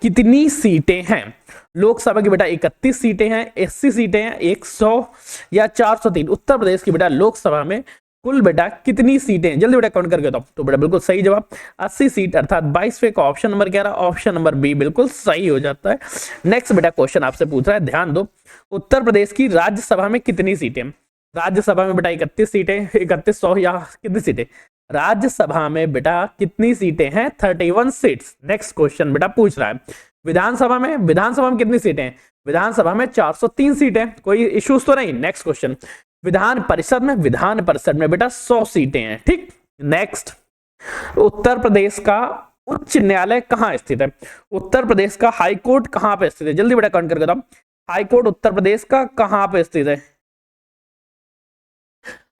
कितनी सीटें हैं? लोकसभा की बेटा 31 सीटें हैं, 80 सीटें हैं, 100 या 403। उत्तर प्रदेश की बेटा लोकसभा में कुल बेटा कितनी सीटें हैं? जल्दी बेटा काउंट करके बताओ। तो बेटा बिल्कुल सही जवाब 80 सीट, अर्थात 22वें का ऑप्शन नंबर क्या रहा? ऑप्शन नंबर बी बिल्कुल सही हो जाता है। नेक्स्ट बेटा क्वेश्चन आपसे पूछ रहा है, ध्यान दो, उत्तर प्रदेश की राज्यसभा में कितनी सीटें? राज्यसभा में बेटा 31 सीटें, 31, 100 या कितनी सीटें? राज्यसभा में बेटा कितनी सीटें हैं? 31 सीट्स। नेक्स्ट क्वेश्चन बेटा पूछ रहा है, विधानसभा में कितनी सीटें हैं? विधानसभा में 403 सीटें, कोई इश्यूज तो नहीं। नेक्स्ट क्वेश्चन, विधान परिषद में बेटा 100 सीटें हैं, ठीक। नेक्स्ट, उत्तर प्रदेश का उच्च न्यायालय कहाँ स्थित है? उत्तर प्रदेश का हाई कोर्ट कहाँ पे स्थित है? जल्दी बेटा काउंट करके बताओ, हाई कोर्ट उत्तर प्रदेश का कहाँ पे स्थित है?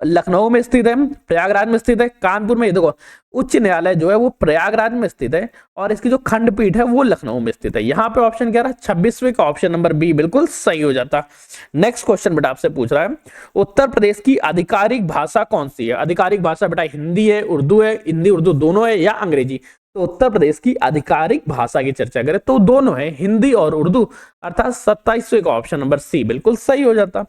लखनऊ में स्थित है, प्रयागराज में स्थित है, कानपुर में। ये देखो, उच्च न्यायालय जो है वो प्रयागराज में स्थित है और इसकी जो खंडपीठ है वो लखनऊ में स्थित है। यहाँ पे ऑप्शन क्या रहा? 26वें का ऑप्शन नंबर बी बिल्कुल सही हो जाता। नेक्स्ट क्वेश्चन बेटा आपसे पूछ रहा है, उत्तर प्रदेश की आधिकारिक भाषा कौन सी है? आधिकारिक भाषा बेटा हिंदी है, उर्दू है, हिंदी उर्दू दोनों है या अंग्रेजी? तो उत्तर प्रदेश की आधिकारिक भाषा की चर्चा करें तो दोनों है, हिंदी और उर्दू, अर्थात 27वें का ऑप्शन नंबर सी बिल्कुल सही हो जाता।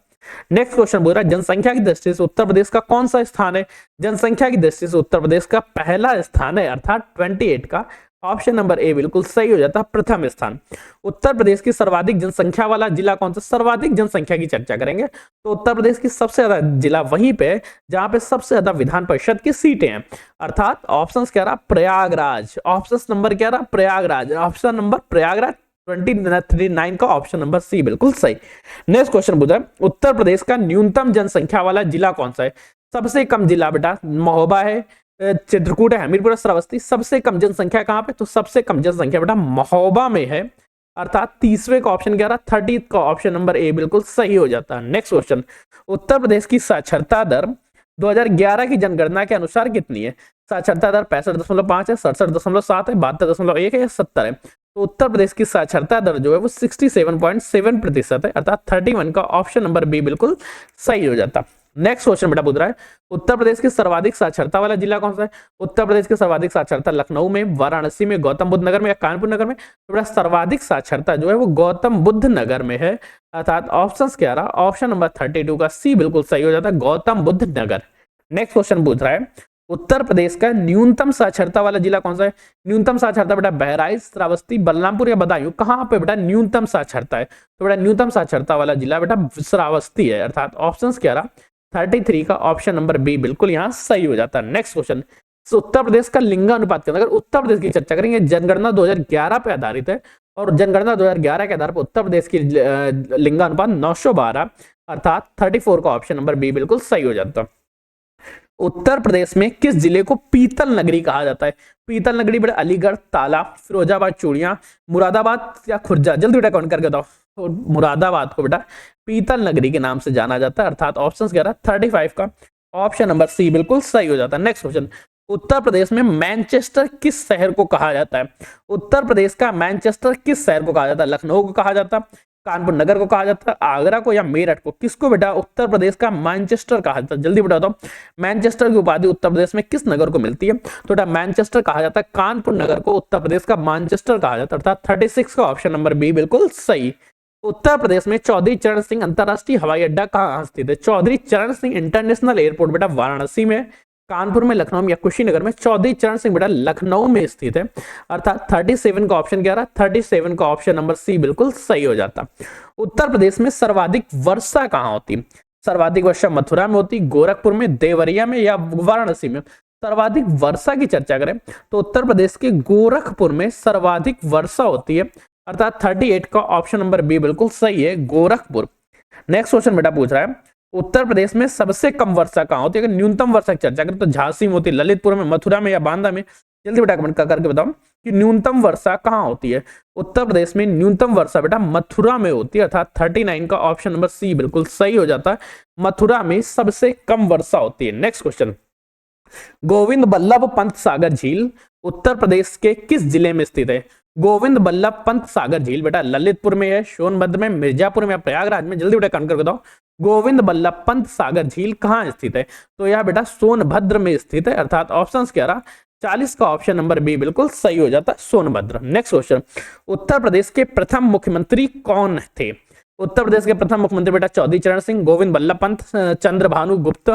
नेक्स्ट क्वेश्चन बोल रहा है, जनसंख्या की दृष्टि से उत्तर प्रदेश का कौन सा स्थान है? जनसंख्या की दृष्टि से उत्तर प्रदेश का पहला स्थान है, अर्थात 28 का ऑप्शन नंबर ए बिल्कुल सही हो जाता है, प्रथम स्थान। उत्तर प्रदेश की सर्वाधिक जनसंख्या वाला जिला कौन सा? सर्वाधिक जनसंख्या की चर्चा करेंगे तो उत्तर प्रदेश की सबसे ज्यादा जिला वहीं पे है जहां पे सबसे ज्यादा विधान परिषद की सीटें हैं, अर्थात ऑप्शन क्या रहा? प्रयागराज। ऑप्शन नंबर क्या रहा? प्रयागराज, ऑप्शन नंबर प्रयागराज 29 का ऑप्शन नंबर सी बिल्कुल सही। नेक्स्ट क्वेश्चन पूछा है, उत्तर प्रदेश का न्यूनतम जनसंख्या वाला जिला कौन सा है? सबसे कम जिला बेटा महोबा है, चित्रकूट है, हमीरपुर, श्रावस्ती। सबसे कम जनसंख्या कहां पे? तो सबसे कम जनसंख्या बेटा महोबा में है, अर्थात 30वें का ऑप्शन क्या रहा? 30 का ऑप्शन नंबर ए बिल्कुल सही हो जाता है। नेक्स्ट क्वेश्चन, उत्तर प्रदेश की साक्षरता दर 2011 की जनगणना के अनुसार कितनी है? साक्षरता दर 65.5 है, 67.7 है, 72.1 है या 70 है? तो उत्तर प्रदेश की साक्षरता दर जो है वो 67.7% है, अर्थात 31 का ऑप्शन नंबर बी बिल्कुल सही हो जाता। नेक्स्ट क्वेश्चन बेटा पूछ रहा है उत्तर प्रदेश के सर्वाधिक साक्षरता वाला जिला कौन सा है। उत्तर प्रदेश के सर्वाधिक साक्षरता लखनऊ में, वाराणसी में, गौतम बुद्ध नगर में या कानपुर नगर में। तो बेटा सर्वाधिक साक्षरता जो है वो गौतम बुद्ध नगर में है, अर्थात ऑप्शन क्या रहा, ऑप्शन नंबर 32 का सी बिल्कुल सही हो जाता है, गौतम बुद्ध नगर। नेक्स्ट क्वेश्चन पूछ रहा है उत्तर प्रदेश का न्यूनतम साक्षरता वाला जिला कौन सा है। न्यूनतम साक्षरता बेटा बहराइच, श्रावस्ती, बलरामपुर या बदायूं, कहां पे बेटा न्यूनतम साक्षरता है। तो बेटा न्यूनतम साक्षरता वाला जिला बेटा श्रावस्ती है, अर्थात ऑप्शन क्या रहा 33 का ऑप्शन नंबर बी बिल्कुल यहाँ सही हो जाता है। नेक्स्ट क्वेश्चन उत्तर प्रदेश का लिंगानुपात के अगर उत्तर प्रदेश की चर्चा करेंगे, जनगणना 2011 पे आधारित है और जनगणना 2011 के आधार पर उत्तर प्रदेश की लिंगानुपात 912, अर्थात 34 का ऑप्शन नंबर बी बिल्कुल सही हो जाता है। उत्तर प्रदेश में किस जिले को पीतल नगरी कहा जाता है। पीतल नगरी बेटा अलीगढ़, ताला, फिरोजाबाद, चूड़ियां, मुरादाबाद या खुर्जा, जल्दी बेटा काउंट करके बताओ। तो मुरादाबाद को बेटा पीतल नगरी के नाम से जाना जाता है, अर्थात ऑप्शन क्या रहा 35 का ऑप्शन नंबर सी बिल्कुल सही हो जाता है। नेक्स्ट क्वेश्चन उत्तर प्रदेश में मैनचेस्टर किस शहर को कहा जाता है। उत्तर प्रदेश का मैनचेस्टर किस शहर को कहा जाता है। लखनऊ को कहा जाता है, कानपुर नगर को कहा जाता है, आगरा को या मेरठ को, किसको बेटा उत्तर प्रदेश का मैनचेस्टर कहा जाता है। जल्दी बता दो मैनचेस्टर की उपाधि उत्तर प्रदेश में किस नगर को मिलती है। तो बेटा मैनचेस्टर कहा जाता है कानपुर नगर को उत्तर प्रदेश का मैनचेस्टर कहा जाता है, अर्थात 36 का ऑप्शन नंबर बी बिल्कुल सही। उत्तर प्रदेश में चौधरी चरण सिंह अंतरराष्ट्रीय हवाई अड्डा कहाँ स्थित है। चौधरी चरण सिंह इंटरनेशनल एयरपोर्ट बेटा वाराणसी में, कानपुर में, लखनऊ में या कुशीनगर में। चौधरी चरण सिंह बेटा लखनऊ में स्थित है, अर्थात 37 का ऑप्शन क्या रहा 37 का ऑप्शन नंबर सी बिल्कुल सही हो जाता। उत्तर प्रदेश में सर्वाधिक वर्षा कहाँ होती। सर्वाधिक वर्षा मथुरा में होती, गोरखपुर में, देवरिया में या वाराणसी में। सर्वाधिक वर्षा की चर्चा करें तो उत्तर प्रदेश के गोरखपुर में सर्वाधिक वर्षा होती है, अर्थात 38 का ऑप्शन नंबर बी बिल्कुल सही है, गोरखपुर। नेक्स्ट क्वेश्चन बेटा पूछ रहा है उत्तर प्रदेश में सबसे कम वर्षा कहाँ होती है। अगर न्यूनतम वर्षा की चर्चा करें तो झांसी में होती, ललितपुर में, मथुरा में या बांदा में। जल्दी बेटा कमेंट करके बताओ कि न्यूनतम वर्षा कहाँ होती है। उत्तर प्रदेश में न्यूनतम वर्षा बेटा मथुरा में होती है, अर्थात 39 का ऑप्शन नंबर सी बिल्कुल सही हो जाता है, मथुरा में सबसे कम वर्षा होती है। नेक्स्ट क्वेश्चन गोविंद बल्लभ पंत सागर झील उत्तर प्रदेश के किस जिले में स्थित है। गोविंद बल्लभ पंत सागर झील बेटा ललितपुर में है, सोनभद्र में, मिर्जापुर में या प्रयागराज में। जल्दी बेटा कमेंट करके बताओ गोविंद बल्लभ पंत सागर झील कहाँ स्थित है। तो यह बेटा सोनभद्र में स्थित है, अर्थात ऑप्शन क्या रहा 40 का ऑप्शन नंबर बी बिल्कुल सही हो जाता है, सोनभद्र। नेक्स्ट क्वेश्चन उत्तर प्रदेश के प्रथम मुख्यमंत्री कौन थे। उत्तर प्रदेश के प्रथम मुख्यमंत्री बेटा चौधरी चरण सिंह, गोविंद बल्लभ पंत, चंद्रभानु गुप्त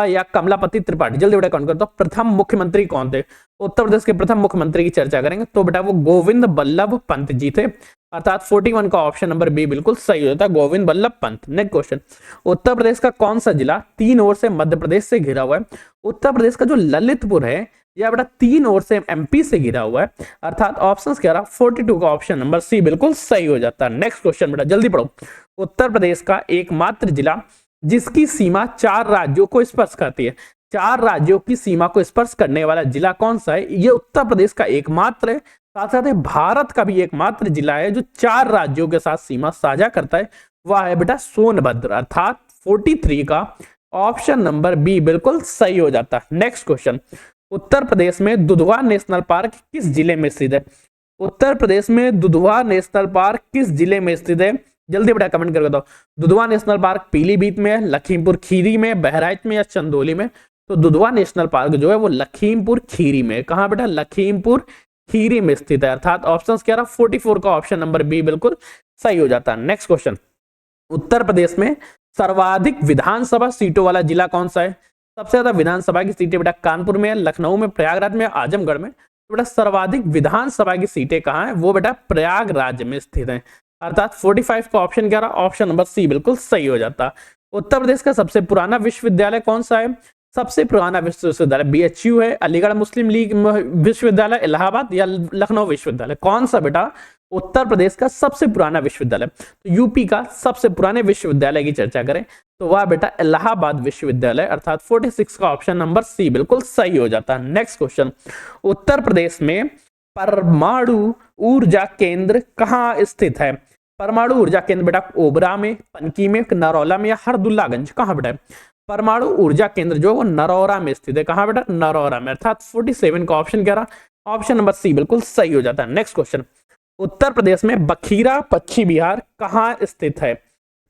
या कमलापति त्रिपाठी। जल्दी बेटा काउंट करता हूं प्रथम मुख्यमंत्री कौन थे। उत्तर प्रदेश के प्रथम मुख्यमंत्री की चर्चा करेंगे तो बेटा वो गोविंद बल्लभ पंत जी थे, अर्थात 41 का ऑप्शन नंबर बी बिल्कुल सही हो जाता है, गोविंद बल्लभ पंत। नेक्स्ट क्वेश्चन उत्तर प्रदेश का कौन सा जिला 3 ओर से मध्य प्रदेश से घिरा हुआ है। उत्तर प्रदेश का जो ललितपुर है यह बेटा 3 ओर से एमपी से घिरा हुआ है, अर्थात ऑप्शन क्या रहा 42 का ऑप्शन नंबर सी बिल्कुल सही हो जाता है। नेक्स्ट क्वेश्चन बेटा जल्दी पढ़ो उत्तर प्रदेश का एकमात्र जिला जिसकी सीमा 4 राज्यों को स्पर्श करती है। 4 राज्यों की सीमा को स्पर्श करने वाला जिला कौन सा है। ये उत्तर प्रदेश का एकमात्र है, साथ साथ भारत का भी एकमात्र जिला है जो 4 राज्यों के साथ सीमा साझा करता है, वह है बेटा सोनभद्र, अर्थात 43 का ऑप्शन नंबर बी बिल्कुल सही हो जाता है। नेक्स्ट क्वेश्चन उत्तर प्रदेश में दुधवा नेशनल पार्क किस जिले में स्थित है। उत्तर प्रदेश में दुधवा नेशनल पार्क किस जिले में स्थित है। जल्दी बेटा कमेंट करके बताओ दुधवा नेशनल पार्क पीलीभीत में, लखीमपुर खीरी में, बहराइच में या चंदौली में। तो दुधवा नेशनल पार्क जो है वो लखीमपुर खीरी में, कहां बेटा लखीमपुर खीरी में स्थित है, अर्थात ऑप्शन क्या रहा 44 का ऑप्शन नंबर बी बिल्कुल सही हो जाता है। नेक्स्ट क्वेश्चन उत्तर प्रदेश में सर्वाधिक विधानसभा सीटों वाला जिला कौन सा है। सबसे ज्यादा विधानसभा की सीटें बेटा कानपुर में, लखनऊ में, प्रयागराज में, आजमगढ़ में। तो बेटा सर्वाधिक विधानसभा की सीटें कहां है, वो बेटा प्रयागराज में स्थित है, अर्थात 45 का ऑप्शन क्या रहा ऑप्शन नंबर सी बिल्कुल सही हो जाता। उत्तर प्रदेश का सबसे पुराना विश्वविद्यालय कौन सा है। सबसे पुराना विश्वविद्यालय बीएचयू है, अलीगढ़ मुस्लिम लीग विश्वविद्यालय, इलाहाबाद या लखनऊ विश्वविद्यालय। कौन सा बेटा उत्तर प्रदेश का सबसे पुराना विश्वविद्यालय। तो यूपी का सबसे पुराने विश्वविद्यालय की चर्चा करें तो वह बेटा इलाहाबाद विश्वविद्यालय, अर्थात 46 का ऑप्शन नंबर सी बिल्कुल सही हो जाता है। नेक्स्ट क्वेश्चन उत्तर प्रदेश में परमाणु ऊर्जा केंद्र कहाँ स्थित है। परमाणु ऊर्जा केंद्र बेटा ओबरा में, पनकी में, नरौला में या हरदुल्लागंज, कहां बेटा परमाणु ऊर्जा केंद्र जो वो नरौरा में स्थित है, कहां बेटा नरौरा में, अर्थात 47 का ऑप्शन क्या रहा ऑप्शन नंबर सी बिल्कुल सही हो जाता है। नेक्स्ट क्वेश्चन उत्तर प्रदेश में बखीरा पश्चिम बिहार कहां स्थित है।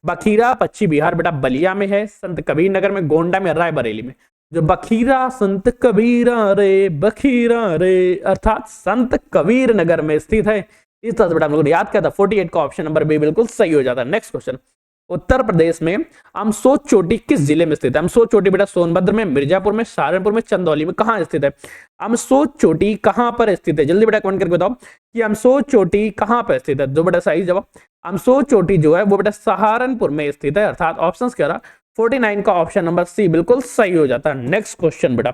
बखीरा पश्चिम बिहार बेटा बलिया में है, संत कबीर नगर में, गोंडा में, रायबरेली में। जो बखीरा संत कबीरा रे बखीरा रे अर्थात संत कबीर नगर में स्थित है। इस तरह से बेटा हम लोग याद किया था 48 का ऑप्शन नंबर बी बिल्कुल सही हो जाता है। नेक्स्ट क्वेश्चन, उत्तर प्रदेश में अमसोच चोटी किस जिले में स्थित है? अमसोच चोटी बेटा सोनभद्र में, मिर्जापुर में, सहारनपुर में, चंदौली में, कहां स्थित है? अमसोच चोटी कहां पर स्थित है? जल्दी बेटा कमेंट करके बताओ कि अमसोच चोटी कहां पर स्थित है। जो बेटा सही जवाब अमसोच चोटी जो है वो बेटा सहारनपुर में स्थित है, अर्थात ऑप्शन क्या रहा 49 का ऑप्शन नंबर सी बिल्कुल सही हो जाता है। नेक्स्ट क्वेश्चन बेटा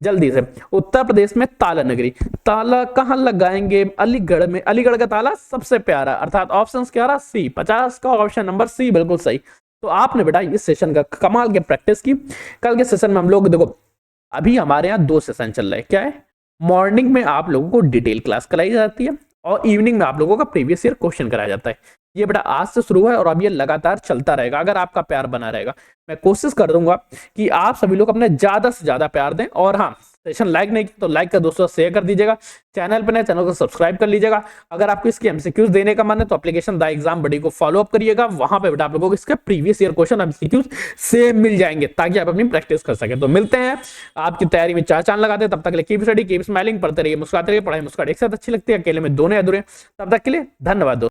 जल्दी से, उत्तर प्रदेश में ताला नगरी, ताला कहां लगाएंगे? अलीगढ़ में। अलीगढ़ का ताला सबसे प्यारा, अर्थात ऑप्शन क्या रहा सी, 50 का ऑप्शन नंबर सी बिल्कुल सही। तो आपने बेटा इस सेशन का कमाल की प्रैक्टिस की। कल के सेशन में हम लोग देखो अभी हमारे यहाँ 2 सेशन चल रहे हैं। क्या है? मॉर्निंग में आप लोगों को डिटेल क्लास कराई जाती है और इवनिंग में आप लोगों का प्रीवियस ईयर क्वेश्चन कराया जाता है। ये बेटा आज से शुरू है और अब ये लगातार चलता रहेगा अगर आपका प्यार बना रहेगा। मैं कोशिश कर दूंगा कि आप सभी लोग अपने ज्यादा से ज्यादा प्यार दें। और हाँ, सेशन लाइक नहीं तो लाइक कर दोस्तों शेयर कर दीजिएगा। चैनल पर नए चैनल को सब्सक्राइब कर लीजिएगा। अगर आपको इसके एमसीक्यूज देने का मन है तो एप्लीकेशन द एग्जाम बडी को फॉलो अप करिएगा। वहां पे बेटा आप लोगों को इसके प्रीवियस ईयर क्वेश्चन एमसीक्यूज से मिल जाएंगे ताकि आप अपनी प्रैक्टिस कर सके। तो मिलते हैं आपकी तैयारी में 4 चांद लगाते हैं। तब तक के लिए कीप स्टडी कीप स्माइलिंग, पढ़ते रहिए, मुस्कुराते रहिए। पढ़ाई मुस्कुराहट एक साथ अच्छी लगती है, अकेले में दोनों अधूरे। तब तक के लिए धन्यवाद दोस्तों।